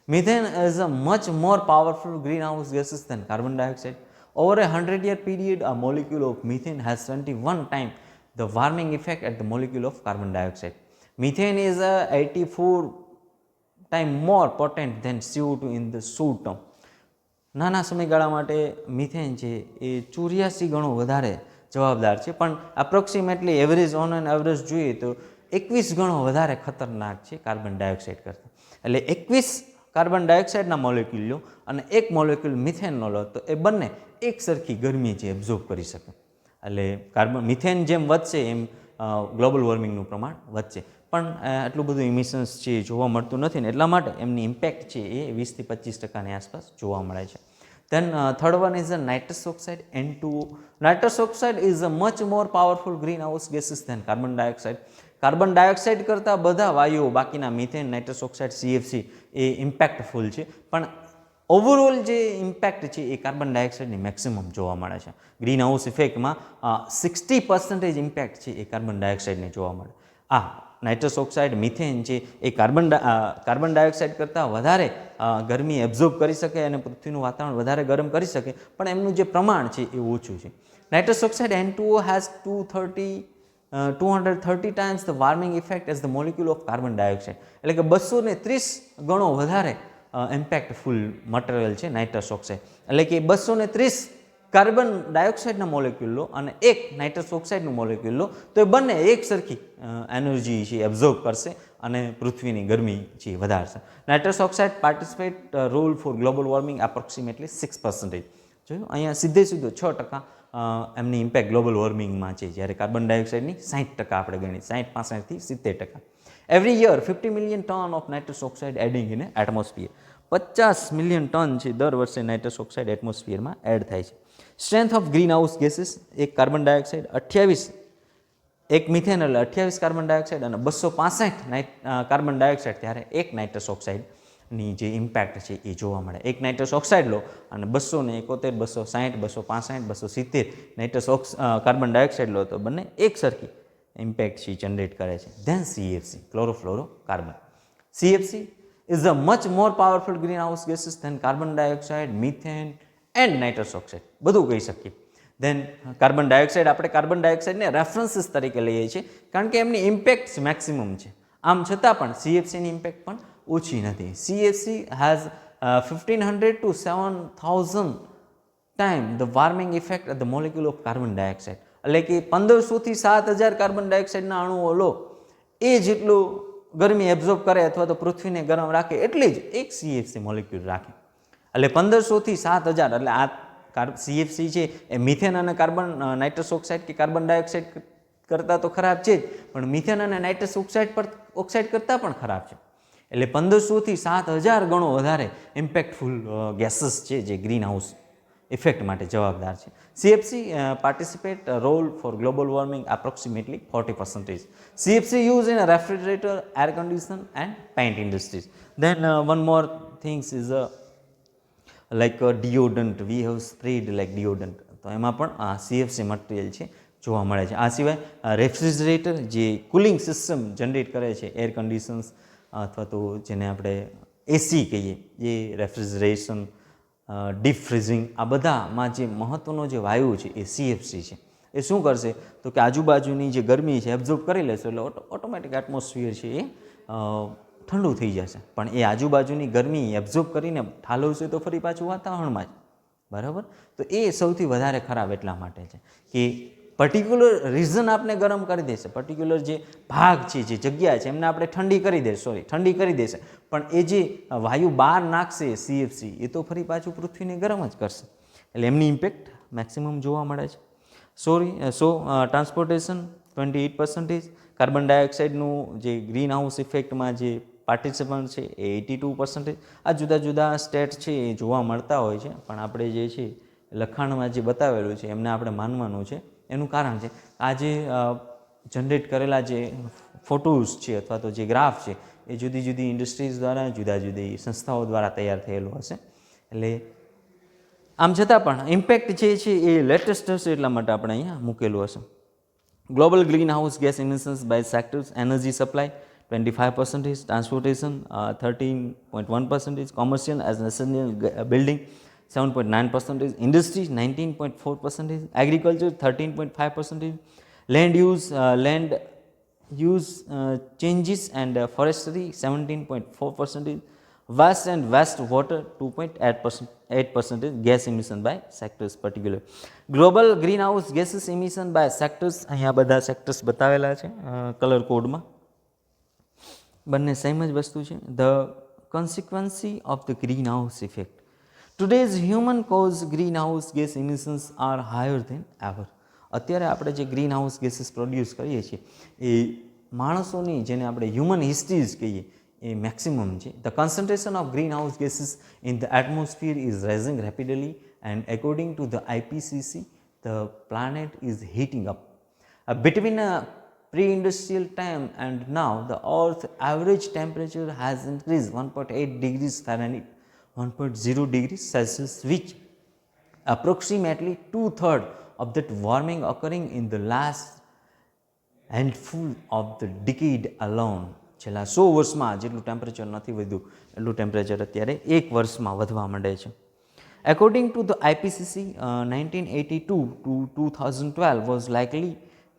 Methane is a much more powerful greenhouse gases than carbon dioxide. Over a 100-year period, a molecule of methane has 21 times the warming effect at the molecule of carbon dioxide. Methane is 84 times more potent than CO2 in the short term. નાના સમયગાળા માટે methane છે એ 84 ગણો વધારે જવાબદાર છે, પણ approximately average on an average જોઈએ તો 21 ગણો વધારે ખતરનાક છે કાર્બન ડાયોક્સાઇડ કરતાં. એટલે 21 કાર્બન ડાયોક્સાઇડના મોલેક્યુલ લો અને એક મોલેક્યુલ મિથેનનો લો તો એ બંને એક સરખી ગરમી જે એબ્ઝોર્બ કરી શકે. એટલે મિથેન જેમ વધશે એમ ગ્લોબલ વોર્મિંગનું પ્રમાણ વધશે, પણ આટલું બધું ઇમિશન્સ છે જોવા મળતું નથી ને એટલા માટે એમની ઇમ્પેક્ટ છે એ 20 થી 25% આસપાસ જોવા મળે છે. Then third one is the nitrous oxide, N2O. Nitrous oxide is a much more powerful greenhouse gases than carbon dioxide. Carbon dioxide કરતાં બધા વાયુઓ બાકીના મિથેન, નાઇટ્રસ ઓક્સાઇડ, CFC એ ઇમ્પેક્ટફુલ છે, પણ ઓવરઓલ જે ઇમ્પેક્ટ છે એ કાર્બન ડાયોક્સાઇડની મેક્સિમમ જોવા મળે છે. ગ્રીન હાઉસ ઇફેક્ટમાં 60% ઇમ્પેક્ટ છે એ કાર્બન ડાયોક્સાઇડને જોવા મળે. નાઇટ્રસ ઓક્સાઇડ, મિથેન છે એ કાર્બન ડાયોક્સાઇડ કરતાં વધારે ગરમી એબ્ઝોર્બ કરી શકે અને પૃથ્વીનું વાતાવરણ વધારે ગરમ કરી શકે, પણ એમનું જે પ્રમાણ છે એ ઓછું છે. Nitrous oxide N2O has 230 times the warming effect as the molecule of carbon dioxide. એટલે કે 230 ગણો વધારે ઇમ્પેક્ટફુલ મટીરિયલ છે નાઇટ્રસ ઓક્સાઇડ. એટલે કે 230 કાર્બન ડાયોક્સાઇડના મોલેક્યુલ લો અને એક નાઇટ્રસ ઓક્સાઇડનું મોલેક્યુલ લો તો એ બંને એક સરખી એનર્જી છે એબ્ઝોર્બ કરશે અને પૃથ્વીની ગરમી છે વધારશે. Nitrous oxide participate role for global warming approximately 6%. જોયું અહીંયા સીધો 6% એમની ઇમ્પેક્ટ ગ્લોબલ વોર્મિંગમાં છે, જ્યારે કાર્બન ડાયોક્સાઇડની 60% આપણે ગણી, 60-65 થી 70%. Every year 50 million ton of nitrous oxide adding in atmosphere. 50 million ton છે દર વર્ષે નાઇટ્રસ ઓક્સાઇડ એટમોસ્ફિયરમાં એડ થાય છે. Strength of green house gases, એક કાર્બન ડાયોક્સાઇડ 28 એક મિથેન એટલે 28 કાર્બન ડાયોક્સાઇડ અને 265 કાર્બન ડાયોક્સાઇડ, ત્યારે એક નાઇટ્રસ ઓક્સાઇડની જે ઇમ્પેક્ટ છે એ જોવા મળે. એક નાઇટ્રસ ઓક્સાઇડ લો અને 271, 260, 265, 270 નાઇટ્રસ કાર્બન ડાયોક્સાઇડ લો તો બંને એક સરખી ઇમ્પેક્ટ છે જનરેટ કરે છે. Then CFC, chlorofluorocarbon. CFC is a much more powerful greenhouse gases than carbon dioxide, methane and nitrous oxide. બધું કહી શકીએ. ધેન કાર્બન ડાયોક્સાઇડ, આપણે કાર્બન ડાયોક્સાઇડને રેફરન્સીસ તરીકે લઈએ છીએ કારણ કે એમની ઇમ્પેક્ટ મેક્સિમમ છે. આમ છતાં પણ CFCની ઇમ્પેક્ટ પણ ઓછી નથી. CFC has 1500 to 7000 time the warming effect at the molecule of carbon dioxide. એટલે કે 1500 થી 7000 કાર્બન ડાયોક્સાઇડના અણુઓ લો એ જેટલું ગરમી એબ્ઝોર્બ કરે અથવા તો પૃથ્વીને ગરમ રાખે એટલી જ એક CFC મોલિક્યુલ રાખે. એટલે 1500 થી 7000, એટલે આ CFC છે એ મિથેન અને કાર્બન નાઇટ્રસ ઓક્સાઇડ કે કાર્બન ડાયોક્સાઇડ કરતાં તો ખરાબ છે જ, પણ મિથેન અને નાઇટ્રસ ઓક્સાઇડ કરતાં પણ ખરાબ છે. એટલે 1500 થી 7000 ગણો વધારે ઇમ્પેક્ટફુલ ગેસીસ છે જે ગ્રીન હાઉસ ઇફેક્ટ માટે જવાબદાર છે. CFC participate a role for global warming approximately 40%. CFC used in a refrigerator, air condition and paint industries. Then one more things is like a deodorant. We have sprayed like deodorant. તો એમાં પણ આ CFC material છે જોવા મળે છે. આ સિવાય રેફ્રિજરેટર જે કુલિંગ સિસ્ટમ જનરેટ કરે છે, એર કન્ડિશન્સ અથવા તો જેને આપણે AC કહીએ, એ રેફ્રિજરેશન, ડીપ ફ્રીઝિંગ, આ બધામાં જે મહત્ત્વનો જે વાયુ છે એ CFC છે. એ શું કરશે તો કે આજુબાજુની જે ગરમી છે એબ્ઝોર્બ કરી લેશે, એટલે ઓટોમેટિક એટમોસ્ફિયર છે એ ઠંડુ થઈ જશે. પણ એ આજુબાજુની ગરમી એબ્ઝોર્બ કરીને ઠાલવશે તો ફરી પાછું વાતાવરણમાં જ, બરાબર. તો એ સૌથી વધારે ખરાબ એટલા માટે છે કે પર્ટિક્યુલર રીઝન આપણે ગરમ કરી દેશે, પર્ટિક્યુલર જે ભાગ છે, જે જગ્યા છે એમને આપણે ઠંડી કરી દેશે, પણ એ જે વાયુ બહાર નાખશે CFC એ તો ફરી પાછું પૃથ્વીને ગરમ જ કરશે. એટલે એમની ઇમ્પેક્ટ મેક્સિમમ જોવા મળે છે. ટ્રાન્સપોર્ટેશન 28%, કાર્બન ડાયોક્સાઇડનું જે ગ્રીન હાઉસ ઇફેક્ટમાં જે પાર્ટિસિપન્ટ છે એ 82%. આ જુદા જુદા સ્ટેટ છે એ જોવા મળતા હોય છે, પણ આપણે જે છે લખાણમાં જે બતાવેલું છે એમને આપણે માનવાનું છે. એનું કારણ છે આ જે જનરેટ કરેલા જે ફોટોઝ છે અથવા તો જે ગ્રાફ છે એ જુદી જુદી ઇન્ડસ્ટ્રીઝ દ્વારા, જુદા જુદી સંસ્થાઓ દ્વારા તૈયાર થયેલું હશે. એટલે આમ છતાં પણ ઇમ્પેક્ટ જે છે એ લેટેસ્ટ હશે એટલા માટે આપણે અહીંયા મૂકેલું હશે. Global green house gas emissions by sectors: energy supply 25%, transportation 13.1%, commercial as national building 7.9%, industry 19.4%, agriculture 13.5%, land use changes and forestry 17.4%, waste and wastewater 2.8%, gas emission by sectors particular. Global greenhouse gases emission by sectors, અહીંયા બધા sectors બતાવેલા છે colour કોડમાં, બંને same જ વસ્તુ છે. The consequence of the greenhouse effect. Today's human caused greenhouse gas emissions are higher than ever. અત્યારે આપણે જે ગ્રીન હાઉસ ગેસીસ પ્રોડ્યુસ કરીએ છીએ એ માણસોની, જેને આપણે હ્યુમન હિસ્ટ્રીઝ કહીએ, એ મેક્સિમમ છે. The concentration of green house gases in the atmosphere is rising rapidly and according to the IPCC the planet is heating up. Between a pre-industrial time and now, the Earth's average temperature has increased 1.8 degrees Fahrenheit, 1.0 degrees Celsius, which approximately 2/3 of that warming occurring in the last handful of the decade alone. છેલ્લા 100 વર્ષમાં જેટલું temperature નથી વધ્યું એટલું temperature અત્યારે એક વર્ષમાં વધવા માંડે છે. According to the IPCC, 1982 to 2012 was likely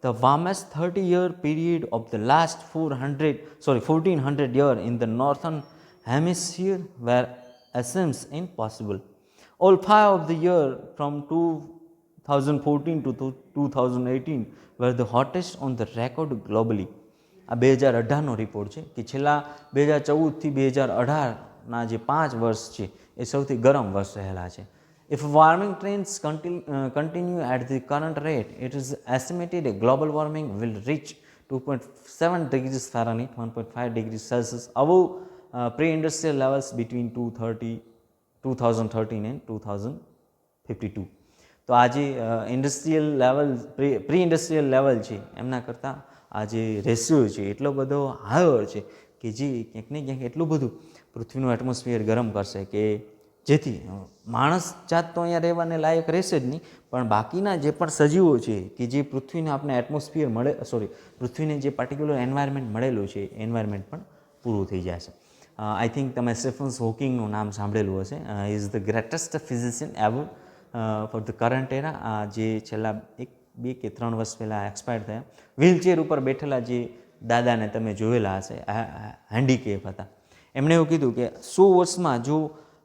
the warmest 30-year period of the last 1400 years in the northern hemisphere were assumes impossible. All 5 of the year from 2014 to 2018 were the hottest on the record globally. આ 2018નો report છે કે છેલ્લા 2014 થી 2018ના જે 5 વર્ષ છે એ સૌથી ગરમ વર્ષ રહેલા છે. If warming trends continue at the current rate, it is estimated that global warming will reach 2.7 degrees Fahrenheit, 1.5 degrees Celsius above pre-industrial levels between 2013 and 2052. તો આ જે industrial level pre industrial level છે એમના કરતાં આ જે રેશિયો છે એટલો બધો હાયર છે કે જે ક્યાંક ને ક્યાંક એટલું બધું પૃથ્વીનું એટમોસ્ફિયર ગરમ કરશે કે જેથી માણસ જાત તો અહીંયા રહેવાને લાયક રહેશે જ નહીં, પણ બાકીના જે પણ સજીવો છે કે જે પૃથ્વીને આપણે એટમોસ્ફિયર પૃથ્વીને જે પર્ટિક્યુલર એન્વાયરમેન્ટ મળેલું છે એ એન્વાયરમેન્ટ પણ પૂરું થઈ જશે. આઈ થિંક તમે સ્ટીફન હોકિંગનું નામ સાંભળેલું હશે. Is the greatest physician ever for the current era. જે છેલ્લા 1-2 કે 3 વર્ષ પહેલાં એક્સપાયર થયા. વ્હીલચેર ઉપર બેઠેલા જે દાદાને તમે જોયેલા હશે, હેન્ડીકેપ હતા. એમણે એવું કીધું કે 100 વર્ષમાં જો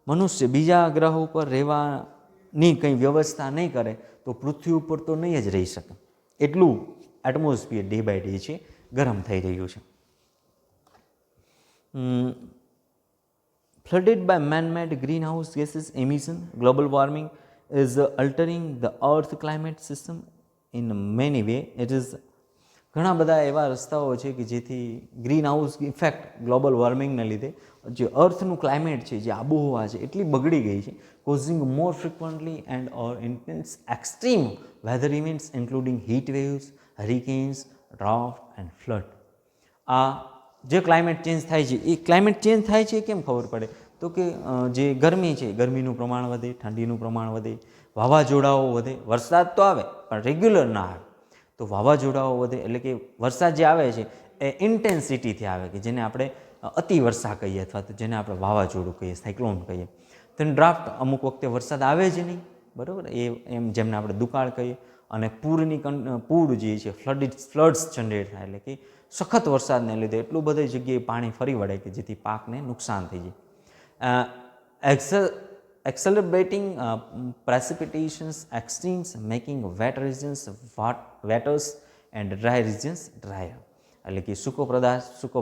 મનુષ્ય બીજા ગ્રહ ઉપર રહેવાની કંઈ વ્યવસ્થા નહીં કરે તો પૃથ્વી ઉપર તો નહીં જ રહી શકે. એટલું એટમોસ્ફિયર ડે બાય ડે છે ગરમ થઈ રહ્યું છે. Flooded by man-made greenhouse gases emission, global warming is altering the earth climate system in many way. It is ઘણા બધા એવા રસ્તાઓ છે કે જેથી ગ્રીન હાઉસ ઇફેક્ટ ગ્લોબલ વોર્મિંગને લીધે જે અર્થનું ક્લાઇમેટ છે, જે આબોહવા છે એટલી બગડી ગઈ છે, causing more frequently and or intense extreme weather events including heat waves, hurricanes, drought and flood. આ જે ક્લાઇમેટ ચેન્જ થાય છે એ ક્લાઇમેટ ચેન્જ થાય છે કેમ ખબર પડે તો કે જે ગરમી છે, ગરમીનું પ્રમાણ વધે, ઠંડીનું પ્રમાણ વધે, વાવાઝોડાઓ વધે. વરસાદ તો આવે પણ રેગ્યુલર ના આવે તો વાવાઝોડાઓ વધે. એટલે કે વરસાદ જે આવે છે એ ઇન્ટેન્સિટીથી આવે કે જેને આપણે અતિવર્ષા કહીએ અથવા તો જેને આપણે વાવાઝોડું કહીએ, સાયક્લોન કહીએ. તેનું ડ્રાફ્ટ અમુક વખતે વરસાદ આવે જ નહીં, બરાબર, એમ જેમને આપણે દુકાળ કહીએ. અને પૂર જે છે ફ્લડ્સ જનરેટ થાય, એટલે કે સખત વરસાદને લીધે એટલું બધી જગ્યાએ પાણી ફરી વળે કે જેથી પાકને નુકસાન થઈ જાય. Accelerating precipitations extremes, making wet regions wetter and dry regions drier. એટલે કે સૂકો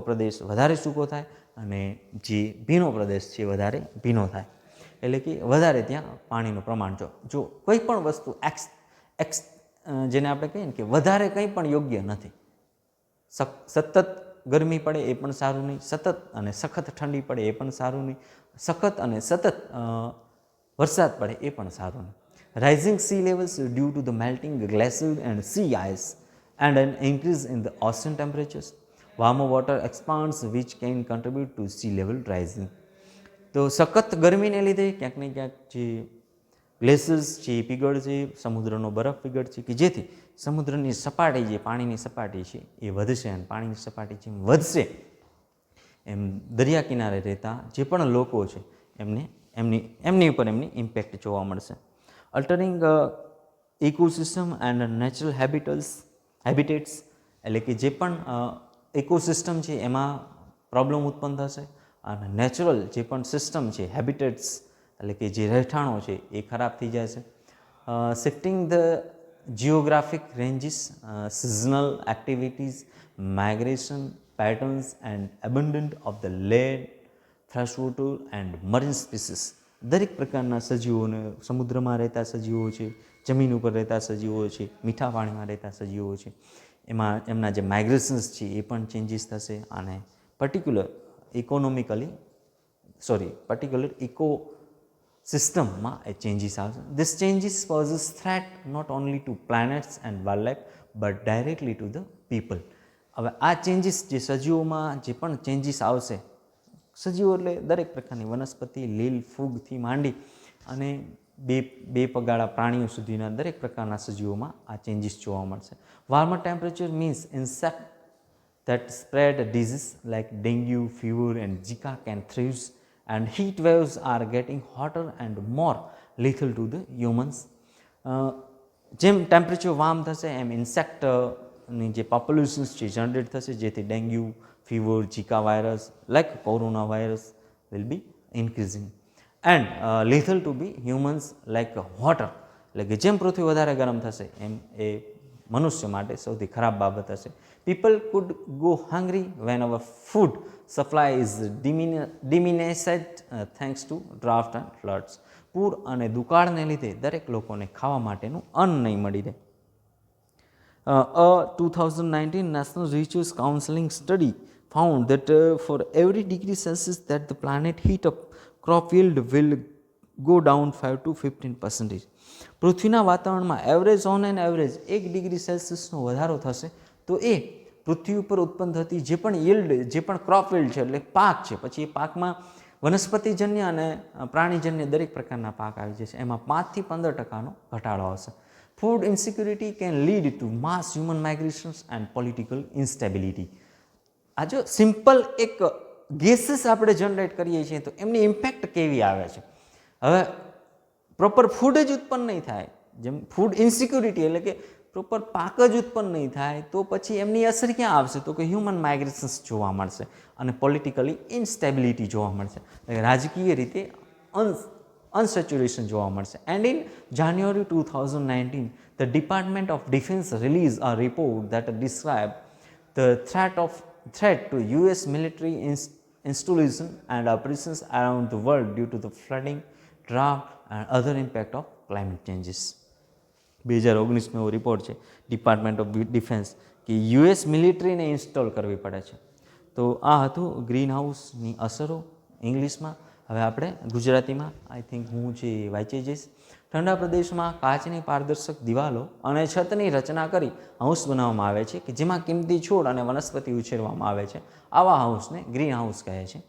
પ્રદેશ વધારે સૂકો થાય અને જે ભીનો પ્રદેશ છે વધારે ભીનો થાય. એટલે કે વધારે ત્યાં પાણીનું પ્રમાણ જો કોઈ પણ વસ્તુ જેને આપણે કહીએ ને કે વધારે કંઈ પણ યોગ્ય નથી. સતત ગરમી પડે એ પણ સારું નહીં, સતત અને સખત ઠંડી પડે એ પણ સારું નહીં, સખત અને સતત વરસાદ પડે એ પણ સારું નહીં. Rising sea levels due to the melting glacier and sea ice and an increase in the ocean temperatures. Warmer water expands which can contribute to sea level rising. તો સખત ગરમીને લીધે ક્યાંક ને ક્યાંક જે ગ્લેસિયર્સ છે એ પીગળ છે, સમુદ્રનો બરફ પીગળ છે કે જેથી સમુદ્રની સપાટી જે પાણીની સપાટી છે એ વધશે અને પાણીની સપાટી જેમ વધશે એમ દરિયા કિનારે રહેતા જે પણ લોકો છે એમની ઉપર એમની ઇમ્પેક્ટ જોવા મળશે. અલ્ટરિંગ ઇકોસિસ્ટમ એન્ડ નેચરલ હેબિટેટ્સ, એટલે કે જે પણ ઇકોસિસ્ટમ છે એમાં પ્રોબ્લેમ ઉત્પન્ન થશે અને નેચરલ જે પણ સિસ્ટમ છે, હેબિટેટ્સ એટલે કે જે રહેઠાણો છે એ ખરાબ થઈ જશે. Shifting the geographic ranges, seasonal activities, migration patterns and abundance of the land, freshwater and marine species. દરેક પ્રકારના સજીવોને, સમુદ્રમાં રહેતા સજીવો છે, જમીન ઉપર રહેતા સજીવો છે, મીઠા પાણીમાં રહેતા સજીવો છે, એમાં એમના જે માઇગ્રેશન્સ છે એ પણ ચેન્જીસ થશે અને પર્ટિક્યુલર ઇકો સિસ્ટમમાં એ ચેન્જીસ આવશે. This changes poses threat not only to planets and wildlife but directly to the people. હવે આ ચેન્જીસ જે સજીવોમાં જે પણ ચેન્જીસ આવશે, સજીવો એટલે દરેક પ્રકારની વનસ્પતિ, લીલ ફૂગથી માંડી અને બે પગાળા પ્રાણીઓ સુધીના દરેક પ્રકારના સજીવોમાં આ ચેન્જીસ જોવા મળશે. Warmer temperature means insect that spread disease like dengue, fever and Zika can thrive, and heat waves are getting hotter and more lethal to the humans. જેમ ટેમ્પરેચર વાર્મ થશે એમ ઇન્સેક્ટની જે પોપ્યુલેશન્સ છે જનરેટ થશે, જેથી dengue, fever, Zika virus like corona virus will be increasing and lethal to be humans like water. એટલે કે જેમ પૃથ્વી વધારે ગરમ થશે એમ એ મનુષ્ય માટે સૌથી ખરાબ બાબત હશે. People could go hungry when our food supply is diminished thanks to drought and floods. પૂર અને દુકાળને લીધે દરેક લોકોને ખાવા માટેનું અન્ન નહીં મળી રહે. A 2019 National Research Council study found that for every degree Celsius that the planet heat up, crop yield will go down 5 to 15%. પૃથ્વીના વાતાવરણમાં average on and average 1 degree સેલ્સિયસનો વધારો થશે તો એ પૃથ્વી ઉપર ઉત્પન્ન થતી જે પણ યીલ્ડ, જે પણ ક્રોપ યીલ્ડ છે એટલે પાક છે, પછી એ પાકમાં વનસ્પતિજન્ય અને પ્રાણીજન્ય દરેક પ્રકારના પાક આવી જશે, એમાં 5 થી 15% ઘટાડો આવશે. Food insecurity can lead to mass human migrations and political instability. આ જો સિમ્પલ એક ગેસીસ આપણે જનરેટ કરીએ છીએ તો એમની ઇમ્પેક્ટ કેવી આવે છે. હવે પ્રોપર ફૂડ જ ઉત્પન્ન નહીં થાય, જેમ ફૂડ ઇન્સિક્યુરિટી એટલે કે પ્રોપર પાક જ ઉત્પન્ન નહીં થાય તો પછી એમની અસર ક્યાં આવશે, તો કે હ્યુમન માઇગ્રેશન્સ જોવા મળશે અને પોલિટિકલી ઇન્સ્ટેબિલિટી જોવા મળશે, રાજકીય રીતે unsaturation જોવા મળશે. And in January 2019, the Department of Defense released a report that described the threat to US military installation and operations around the world due to the flooding, drought and other impact of climate changes. 2019નો એવો report છે department of defence કે US મિલિટરીને install કરવી પડે છે. તો આ હતું green હાઉસની અસરો ઇંગ્લિશમાં. હવે આપણે ગુજરાતીમાં આઈ થિંક હું જે વાંચી જઈશ. ઠંડા પ્રદેશમાં કાચની પારદર્શક દિવાલો અને છતની રચના કરી હાઉસ બનાવવામાં આવે છે કે જેમાં કિંમતી છોડ અને વનસ્પતિ ઉછેરવામાં આવે છે. આવા હાઉસને ગ્રીન હાઉસ કહે છે.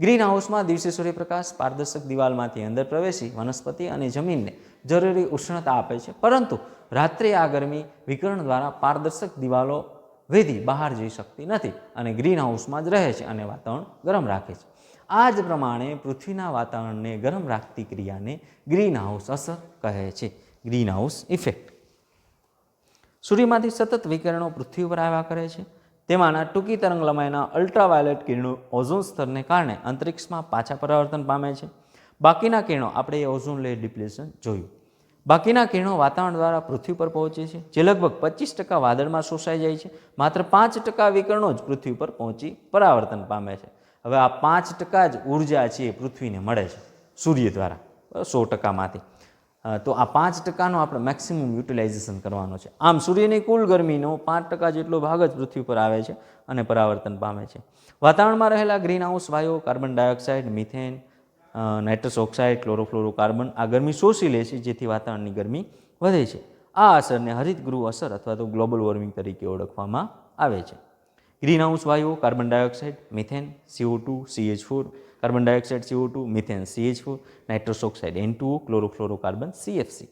ગ્રીન હાઉસમાં દિવસે સૂર્યપ્રકાશ પારદર્શક દિવાલમાંથી અંદર પ્રવેશી વનસ્પતિ અને જમીનને જરૂરી ઉષ્ણતા આપે છે, પરંતુ રાત્રે આ ગરમી વિકરણ દ્વારા પારદર્શક દિવાલો વેધી બહાર જઈ શકતી નથી અને ગ્રીન હાઉસમાં જ રહે છે અને વાતાવરણ ગરમ રાખે છે. આ જ પ્રમાણે પૃથ્વીના વાતાવરણને ગરમ રાખતી ક્રિયાને ગ્રીન હાઉસ અસર કહે છે, ગ્રીન હાઉસ ઇફેક્ટ. સૂર્યમાંથી સતત વિકિરણો પૃથ્વી પર આવ્યા કરે છે. તેમાંના ટૂંકી તરંગ લંબાઈના અલ્ટ્રાવાયોલેટ કિરણો ઓઝોન સ્તરને કારણે અંતરિક્ષમાં પાછા પરાવર્તન પામે છે. બાકીના કિરણો, આપણે એ ઓઝોન લેયર ડિપ્લેશન જોયું, બાકીના કિરણો વાતાવરણ દ્વારા પૃથ્વી પર પહોંચે છે, જે લગભગ 25% વાદળમાં શોષાઈ જાય છે. માત્ર 5% વિકિરણો જ પૃથ્વી પર પહોંચી પરાવર્તન પામે છે. હવે આ 5% જ ઉર્જા છે એ પૃથ્વીને મળે છે સૂર્ય દ્વારા, 100%માંથી. તો આ 5%નો આપણે મેક્સિમમ યુટિલાઇઝેશન કરવાનો છે. આમ સૂર્યની કુલ ગરમીનો 5% જેટલો ભાગ જ પૃથ્વી પર આવે છે અને પરાવર્તન પામે છે. વાતાવરણમાં રહેલા ગ્રીન હાઉસ વાયુઓ carbon dioxide, methane, nitrous oxide, chlorofluorocarbon આ ગરમી શોષી લે છે, જેથી વાતાવરણની ગરમી વધે છે. આ અસરને હરિતગૃહ અસર અથવા તો ગ્લોબલ વોર્મિંગ તરીકે ઓળખવામાં આવે છે. ગ્રીન હાઉસ વાયુઓ carbon dioxide, methane, CO2, CH4, carbon dioxide, CO2, methane, CH4, nitrous oxide, N2O, chlorofluorocarbon, CFC,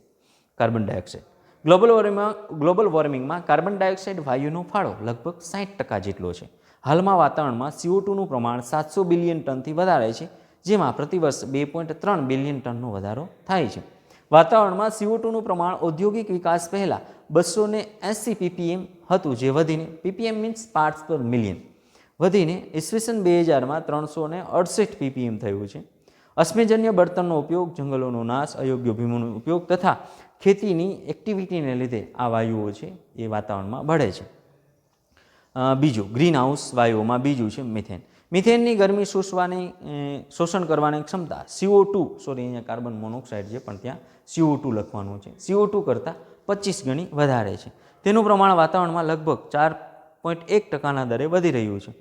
carbon dioxide. Global વોર્મિંગમાં કાર્બન ડાયોક્સાઇડ વાયુનો ફાળો લગભગ 60% જેટલો છે. હાલમાં વાતાવરણમાં CO2નું પ્રમાણ 700 બિલિયન ટનથી વધારે છે, જેમાં પ્રતિવર્ષ 2.3 બિલિયન ટનનો વધારો થાય છે. વાતાવરણમાં CO2નું પ્રમાણ ઔદ્યોગિક વિકાસ પહેલાં 280 ppm હતું, જે વધીને ppm મીન્સ પાર્ટ્સ પર મિલિયન વધીને ઈસવીસન 2000માં 368 ppm થયું છે. અશ્મિજન્ય બળતણનો ઉપયોગ, જંગલોનો નાશ, અયોગ્ય ભીમોનો ઉપયોગ તથા ખેતીની એક્ટિવિટીને લીધે આ વાયુઓ છે એ વાતાવરણમાં ભળે છે. બીજું ગ્રીન હાઉસ વાયુઓમાં બીજું છે મિથેન. મિથેનની ગરમી શોષણ કરવાની ક્ષમતા અહીંયા કાર્બન મોનોક્સાઇડ છે પણ ત્યાં CO2 લખવાનું છે, CO2 કરતાં 25 ગણી વધારે છે. તેનું પ્રમાણ વાતાવરણમાં લગભગ 4.1%ના દરે વધી રહ્યું છે.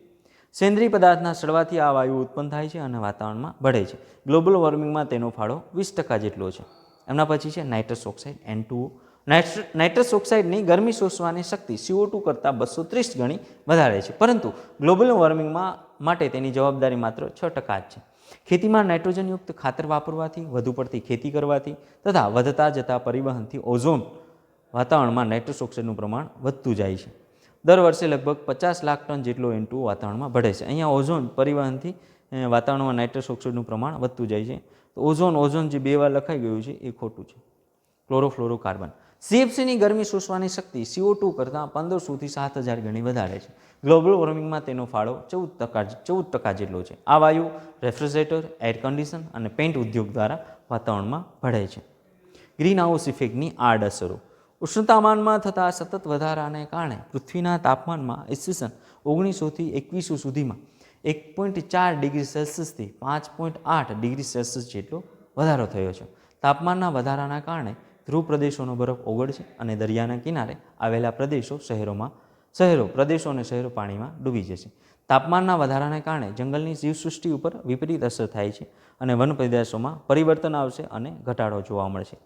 સેન્દ્રીય પદાર્થના સડવાથી આ વાયુ ઉત્પન્ન થાય છે અને વાતાવરણમાં ભળે છે. ગ્લોબલ વોર્મિંગમાં તેનો ફાળો 20% જેટલો છે. એમના પછી છે નાઇટ્રસ ઓક્સાઇડ, N2O. નાઇટ્રસ ઓક્સાઇડની ગરમી શોષવાની શક્તિ CO2 કરતાં 230 ગણી વધારે છે, પરંતુ ગ્લોબલ વોર્મિંગમાં માટે તેની જવાબદારી માત્ર 6% જ છે. ખેતીમાં નાઇટ્રોજનયુક્ત ખાતર વાપરવાથી, વધુ પડતી ખેતી કરવાથી તથા વધતા જતા પરિવહનથી ઓઝોન વાતાવરણમાં નાઇટ્રસ ઓક્સાઇડનું પ્રમાણ વધતું જાય છે. દર વર્ષે લગભગ 50 લાખ ટન જેટલો N2O વાતાવરણમાં ભળે છે. અહીંયા ઓઝોન પરિવહનથી વાતાવરણમાં નાઇટ્રસ ઓક્સાઇડનું પ્રમાણ વધતું જાય છે. તો ઓઝોન જે 2 વાર લખાઈ ગયું છે એ ખોટું છે. ક્લોરોફ્લોરોકાર્બન. CFCની ગરમી શોષવાની શક્તિ CO2 કરતાં 1500થી 7000 ગણી વધારે છે. ગ્લોબલ વોર્મિંગમાં તેનો ફાળો 14% જેટલો છે. આ વાયુ રેફ્રિજરેટર, એર કન્ડિશન અને પેઇન્ટ ઉદ્યોગ દ્વારા વાતાવરણમાં ભળે છે. ગ્રીન હાઉસ ઇફેક્ટની આડઅસરો. ઉષ્ણતામાનમાં થતા સતત વધારાને કારણે પૃથ્વીના તાપમાનમાં ઈસવીસન 1900થી 2100 સુધીમાં 1.4 ડિગ્રી સેલ્સિયસથી 5.8 ડિગ્રી સેલ્સિયસ જેટલો વધારો થયો છે. તાપમાનના વધારાના કારણે ધ્રુવ પ્રદેશોનો બરફ ઓગળશે અને દરિયાના કિનારે આવેલા પ્રદેશો અને શહેરો પાણીમાં ડૂબી જશે. તાપમાનના વધારાને કારણે જંગલની જીવસૃષ્ટિ ઉપર વિપરીત અસર થાય છે અને વન પેદાશોમાં પરિવર્તન આવશે અને ઘટાડો જોવા મળશે.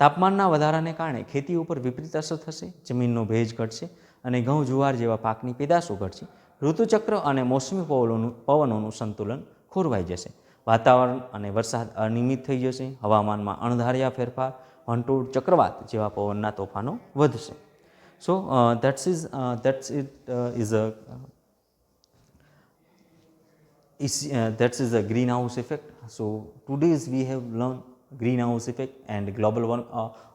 તાપમાનના વધારાને કારણે ખેતી ઉપર વિપરીત અસર થશે, જમીનનો ભેજ ઘટશે અને ઘઉં જુવાર જેવા પાકની પેદાશો ઘટશે. ઋતુચક્ર અને મોસમી પવનોનું સંતુલન ખોરવાઈ જશે. વાતાવરણ અને વરસાદ અનિયમિત થઈ જશે. હવામાનમાં અણધાર્યા ફેરફાર, વંટોળ, ચક્રવાત જેવા પવનના તોફાનો વધશે. સો that's it is a that is a greenhouse effect. So today's we have learned greenhouse effect and global warming.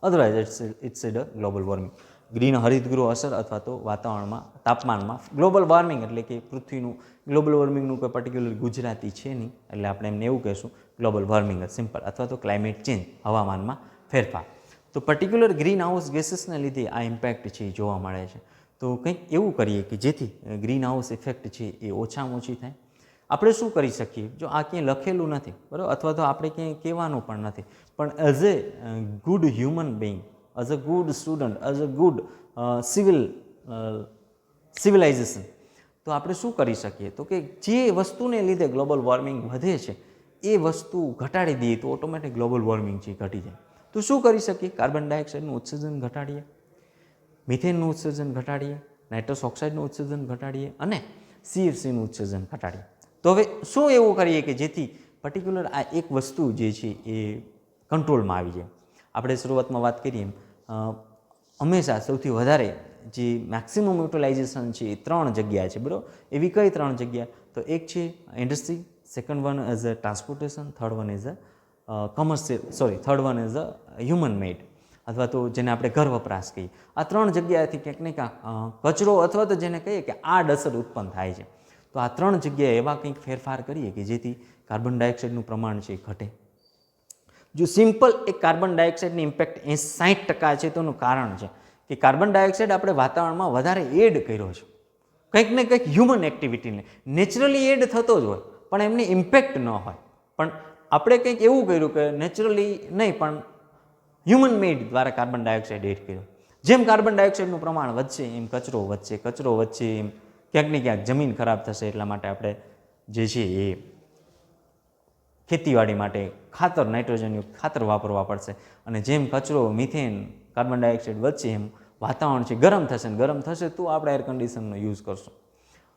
Otherwise it's a global warming. Green હરિતગૃહ અસર અથવા તો વાતાવરણમાં તાપમાનમાં ગ્લોબલ વોર્મિંગ એટલે કે પૃથ્વીનું ગ્લોબલ વોર્મિંગનું કોઈ પર્ટિક્યુલર ગુજરાતી છે નહીં, એટલે આપણે એમને એવું કહીશું ગ્લોબલ વોર્મિંગ સિમ્પલ, અથવા તો ક્લાઇમેટ ચેન્જ, હવામાનમાં ફેરફાર. તો પર્ટિક્યુલર ગ્રીન હાઉસ ગેસીસને લીધે આ ઇમ્પેક્ટ છે એ જોવા મળે છે. તો કંઈક એવું કરીએ કે જેથી ગ્રીન હાઉસ ઇફેક્ટ છે એ ઓછામાં ઓછી થાય. આપણે શું કરી શકીએ? જો આ ક્યાંય લખેલું નથી બરાબર, અથવા તો આપણે ક્યાંય કહેવાનું પણ નથી, પણ as a good human being, as a good student, as a good civilisation, તો આપણે શું કરી શકીએ? તો કે જે વસ્તુને લીધે ગ્લોબલ વોર્મિંગ વધે છે એ વસ્તુ ઘટાડી દઈએ તો ઓટોમેટિક ગ્લોબલ વોર્મિંગ છે ઘટી જાય. તો શું કરી શકીએ? કાર્બન ડાયોક્સાઇડનું ઉત્સર્જન ઘટાડીએ, મિથેનનું ઉત્સર્જન ઘટાડીએ, નાઇટ્રસ ઓક્સાઇડનું ઉત્સર્જન ઘટાડીએ અને CFCનું ઉત્સર્જન ઘટાડીએ. તો હવે શું એવું કરીએ કે જેથી પર્ટિક્યુલર આ એક વસ્તુ જે છે એ કંટ્રોલમાં આવી જાય? આપણે શરૂઆતમાં વાત કરીએ એમ હંમેશા સૌથી વધારે જે મેક્સિમમ યુટિલાઇઝેશન છે એ 3 જગ્યા છે બરાબર. એવી કઈ 3 જગ્યા? તો એક છે industry, second one as a transportation, third one as third one as a human made, અથવા તો જેને આપણે ઘર વપરાશ કહીએ. આ 3 જગ્યાએથી ક્યાંક ને ક્યાંક કચરો અથવા તો જેને કહીએ કે આડઅસર ઉત્પન્ન થાય છે. તો આ 3 જગ્યાએ એવા કંઈક ફેરફાર કરીએ કે જેથી કાર્બન ડાયોક્સાઇડનું પ્રમાણ છે એ ઘટે. જો સિમ્પલ એક કાર્બન ડાયોક્સાઇડની ઇમ્પેક્ટ 60% છે, તો એનું કારણ છે કે કાર્બન ડાયોક્સાઇડ આપણે વાતાવરણમાં વધારે એડ કર્યો છે. કંઈક ને કંઈક હ્યુમન એક્ટિવિટીને નેચરલી એડ થતો જ હોય પણ એમની ઇમ્પેક્ટ ન હોય, પણ આપણે કંઈક એવું કર્યું કે નેચરલી નહીં પણ હ્યુમન મેડ દ્વારા કાર્બન ડાયોક્સાઇડ એડ કર્યો. જેમ કાર્બન ડાયોક્સાઇડનું પ્રમાણ વધશે એમ કચરો વધશે એમ ક્યાંક ને ક્યાંક જમીન ખરાબ થશે. એટલા માટે આપણે જે છે એ ખેતીવાડી માટે ખાતર, નાઇટ્રોજનયુક્ત ખાતર વાપરવા પડશે. અને જેમ કચરો, મિથેન, કાર્બન ડાયોક્સાઇડ વધશે એમ વાતાવરણ છે ગરમ થશે, ને ગરમ થશે તો આપણે એર કન્ડિશનનો યુઝ કરશું.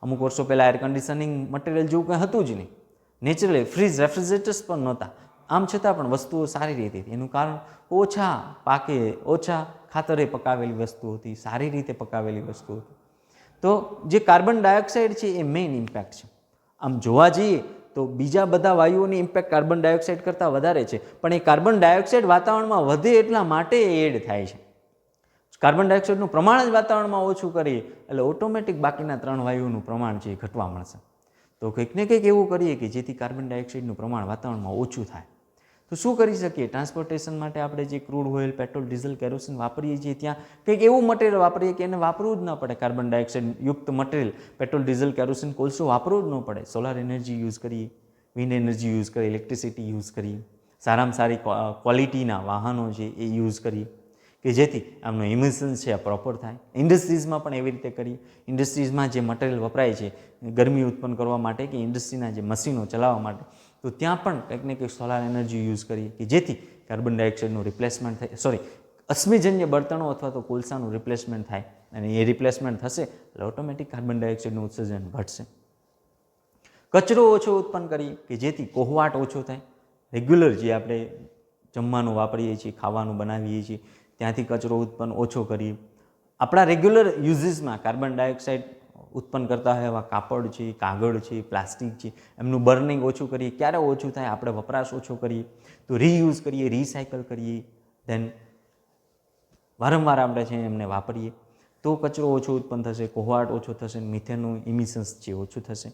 અમુક વર્ષો પહેલાં એર કન્ડિશનિંગ મટીરિયલ જેવું કંઈ હતું જ નહીં, નેચરલી ફ્રીજ, રેફ્રિજરેટર્સ પણ નહોતા. આમ છતાં પણ વસ્તુઓ સારી રીતે હતી. એનું કારણ ઓછા પાકે, ઓછા ખાતરે પકાવેલી વસ્તુ હતી, સારી રીતે પકાવેલી વસ્તુ હતી. તો જે કાર્બન ડાયોક્સાઇડ છે એ મેઇન ઇમ્પેક્ટ છે. આમ જોવા જઈએ તો બીજા બધા વાયુઓની ઇમ્પેક્ટ કાર્બન ડાયોક્સાઇડ કરતાં વધારે છે, પણ એ કાર્બન ડાયોક્સાઇડ વાતાવરણમાં વધે એટલા માટે એડ થાય છે. કાર્બન ડાયોક્સાઇડનું પ્રમાણ જ વાતાવરણમાં ઓછું કરીએ એટલે ઓટોમેટિક બાકીના 3 વાયુઓનું પ્રમાણ છે એ ઘટવા મળશે. તો કંઈક ને કંઈક એવું કરીએ કે જેથી કાર્બન ડાયોક્સાઇડનું પ્રમાણ વાતાવરણમાં ઓછું થાય. તો શું કરી શકીએ? ટ્રાન્સપોર્ટેશન માટે આપણે જે crude oil, petrol, diesel, kerosene વાપરીએ છીએ ત્યાં કંઈક એવું મટીરિયલ વાપરીએ કે એને વાપરવું જ ન પડે. કાર્બન ડાયોક્સાઇડ યુક્ત મટીરિયલ પેટ્રોલ, ડીઝલ, કેરોસીન, કોલસો વાપરવું જ ન પડે. સોલાર એનર્જી યુઝ કરીએ, વિન્ડ એનર્જી યુઝ કરીએ, ઇલેક્ટ્રિસિટી યુઝ કરીએ, સારામાં સારી ક્વોલિટીના વાહનો છે એ યુઝ કરીએ કે જેથી આમનો ઇમિશન્સ છે આ પ્રોપર થાય. ઇન્ડસ્ટ્રીઝમાં પણ એવી રીતે કરીએ. ઇન્ડસ્ટ્રીઝમાં જે મટીરિયલ વપરાય છે ગરમી ઉત્પન્ન કરવા માટે કે ઇન્ડસ્ટ્રીના જે મશીનો ચલાવવા માટે, તો ત્યાં પણ કંઈક ને કંઈક સોલાર એનર્જી યુઝ કરીએ કે જેથી કાર્બન ડાયોક્સાઇડનું રિપ્લેસમેન્ટ થાય, અશ્મિજન્ય બળતણો અથવા તો કોલસાનું રિપ્લેસમેન્ટ થાય. અને એ રિપ્લેસમેન્ટ થશે એટલે ઓટોમેટિક કાર્બન ડાયોક્સાઇડનું ઉત્સર્જન ઘટશે. કચરો ઓછો ઉત્પન્ન કરીએ કે જેથી કોહવાટ ઓછો થાય. રેગ્યુલર જે આપણે જમવાનું વાપરીએ છીએ, ખાવાનું બનાવીએ છીએ ત્યાંથી કચરો ઉત્પન્ન ઓછો કરીએ. આપણા રેગ્યુલર યુઝીસમાં કાર્બન ડાયોક્સાઇડ ઉત્પન્ન કરતા હોય એવા કાપડ છે, કાગળ છે, પ્લાસ્ટિક છે, એમનું બર્નિંગ ઓછું કરીએ. ક્યારે ઓછું થાય? આપણે વપરાશ ઓછો કરીએ, તો રીયુઝ કરીએ, રિસાયકલ કરીએ, દેન વારંવાર આપણે છે એમને વાપરીએ તો કચરો ઓછો ઉત્પન્ન થશે, કોહવાટ ઓછો થશે, મિથેનનું ઇમિશન્સ છે ઓછું થશે.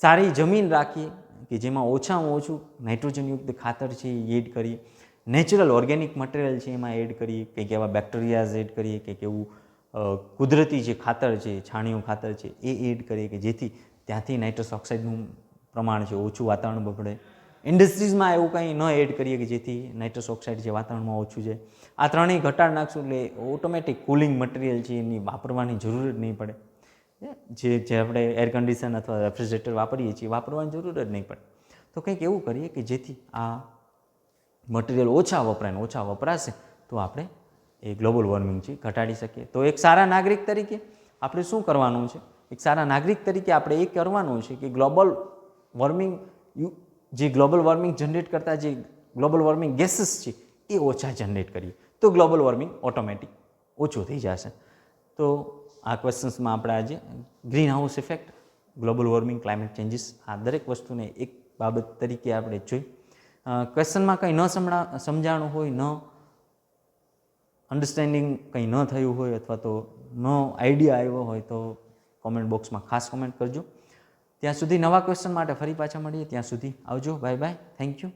સારી જમીન રાખીએ કે જેમાં ઓછામાં ઓછું નાઇટ્રોજનયુક્ત ખાતર છે એ એડ કરીએ. નેચરલ ઓર્ગેનિક મટીરિયલ છે એમાં એડ કરીએ, કંઈક એવા બેક્ટેરિયાઝ એડ કરીએ, કંઈક એવું કુદરતી જે ખાતર છે, છાણિયું ખાતર છે એ એડ કરીએ કે જેથી ત્યાંથી નાઇટ્રસ ઓક્સાઇડનું પ્રમાણ છે ઓછું વાતાવરણ બગડે. ઇન્ડસ્ટ્રીઝમાં એવું કંઈ ન એડ કરીએ કે જેથી નાઇટ્રસ ઓક્સાઇડ છે વાતાવરણમાં ઓછું જાય. આ ત્રણેય ઘટાડ નાખશું એટલે ઓટોમેટિક કુલિંગ મટીરિયલ છે એની વાપરવાની જરૂર જ નહીં પડે. જે આપણે એર કન્ડિશન અથવા રેફ્રિજરેટર વાપરીએ છીએ વાપરવાની જરૂર જ નહીં પડે. તો કંઈક એવું કરીએ કે જેથી આ મટીરિયલ ઓછા વપરાય ને ઓછા વપરાશે તો આપણે એ ગ્લોબલ વોર્મિંગ છે ઘટાડી શકીએ. તો એક સારા નાગરિક તરીકે આપણે શું કરવાનું છે? એક સારા નાગરિક તરીકે આપણે એ કરવાનું છે કે ગ્લોબલ વોર્મિંગ જે ગ્લોબલ વોર્મિંગ જનરેટ કરતા જે ગ્લોબલ વોર્મિંગ ગેસીસ છે એ ઓછા જનરેટ કરીએ તો ગ્લોબલ વોર્મિંગ ઓટોમેટિક ઓછું થઈ જશે. તો આ ક્વેશ્ચન્સમાં આપણે આજે green house effect, global warming, climate changes આ દરેક વસ્તુને એક બાબત તરીકે આપણે જોઈ. ક્વેશ્ચનમાં કંઈ ન સમજાણું હોય, ન અન્ડરસ્ટેન્ડિંગ કંઈ ન થયું હોય અથવા તો ન આઈડિયા આવ્યો હોય તો કોમેન્ટ બોક્સમાં ખાસ કોમેન્ટ કરજો. ત્યાં સુધી નવા ક્વેશ્ચન માટે ફરી પાછા મળીએ. ત્યાં સુધી આવજો. Bye bye. Thank you.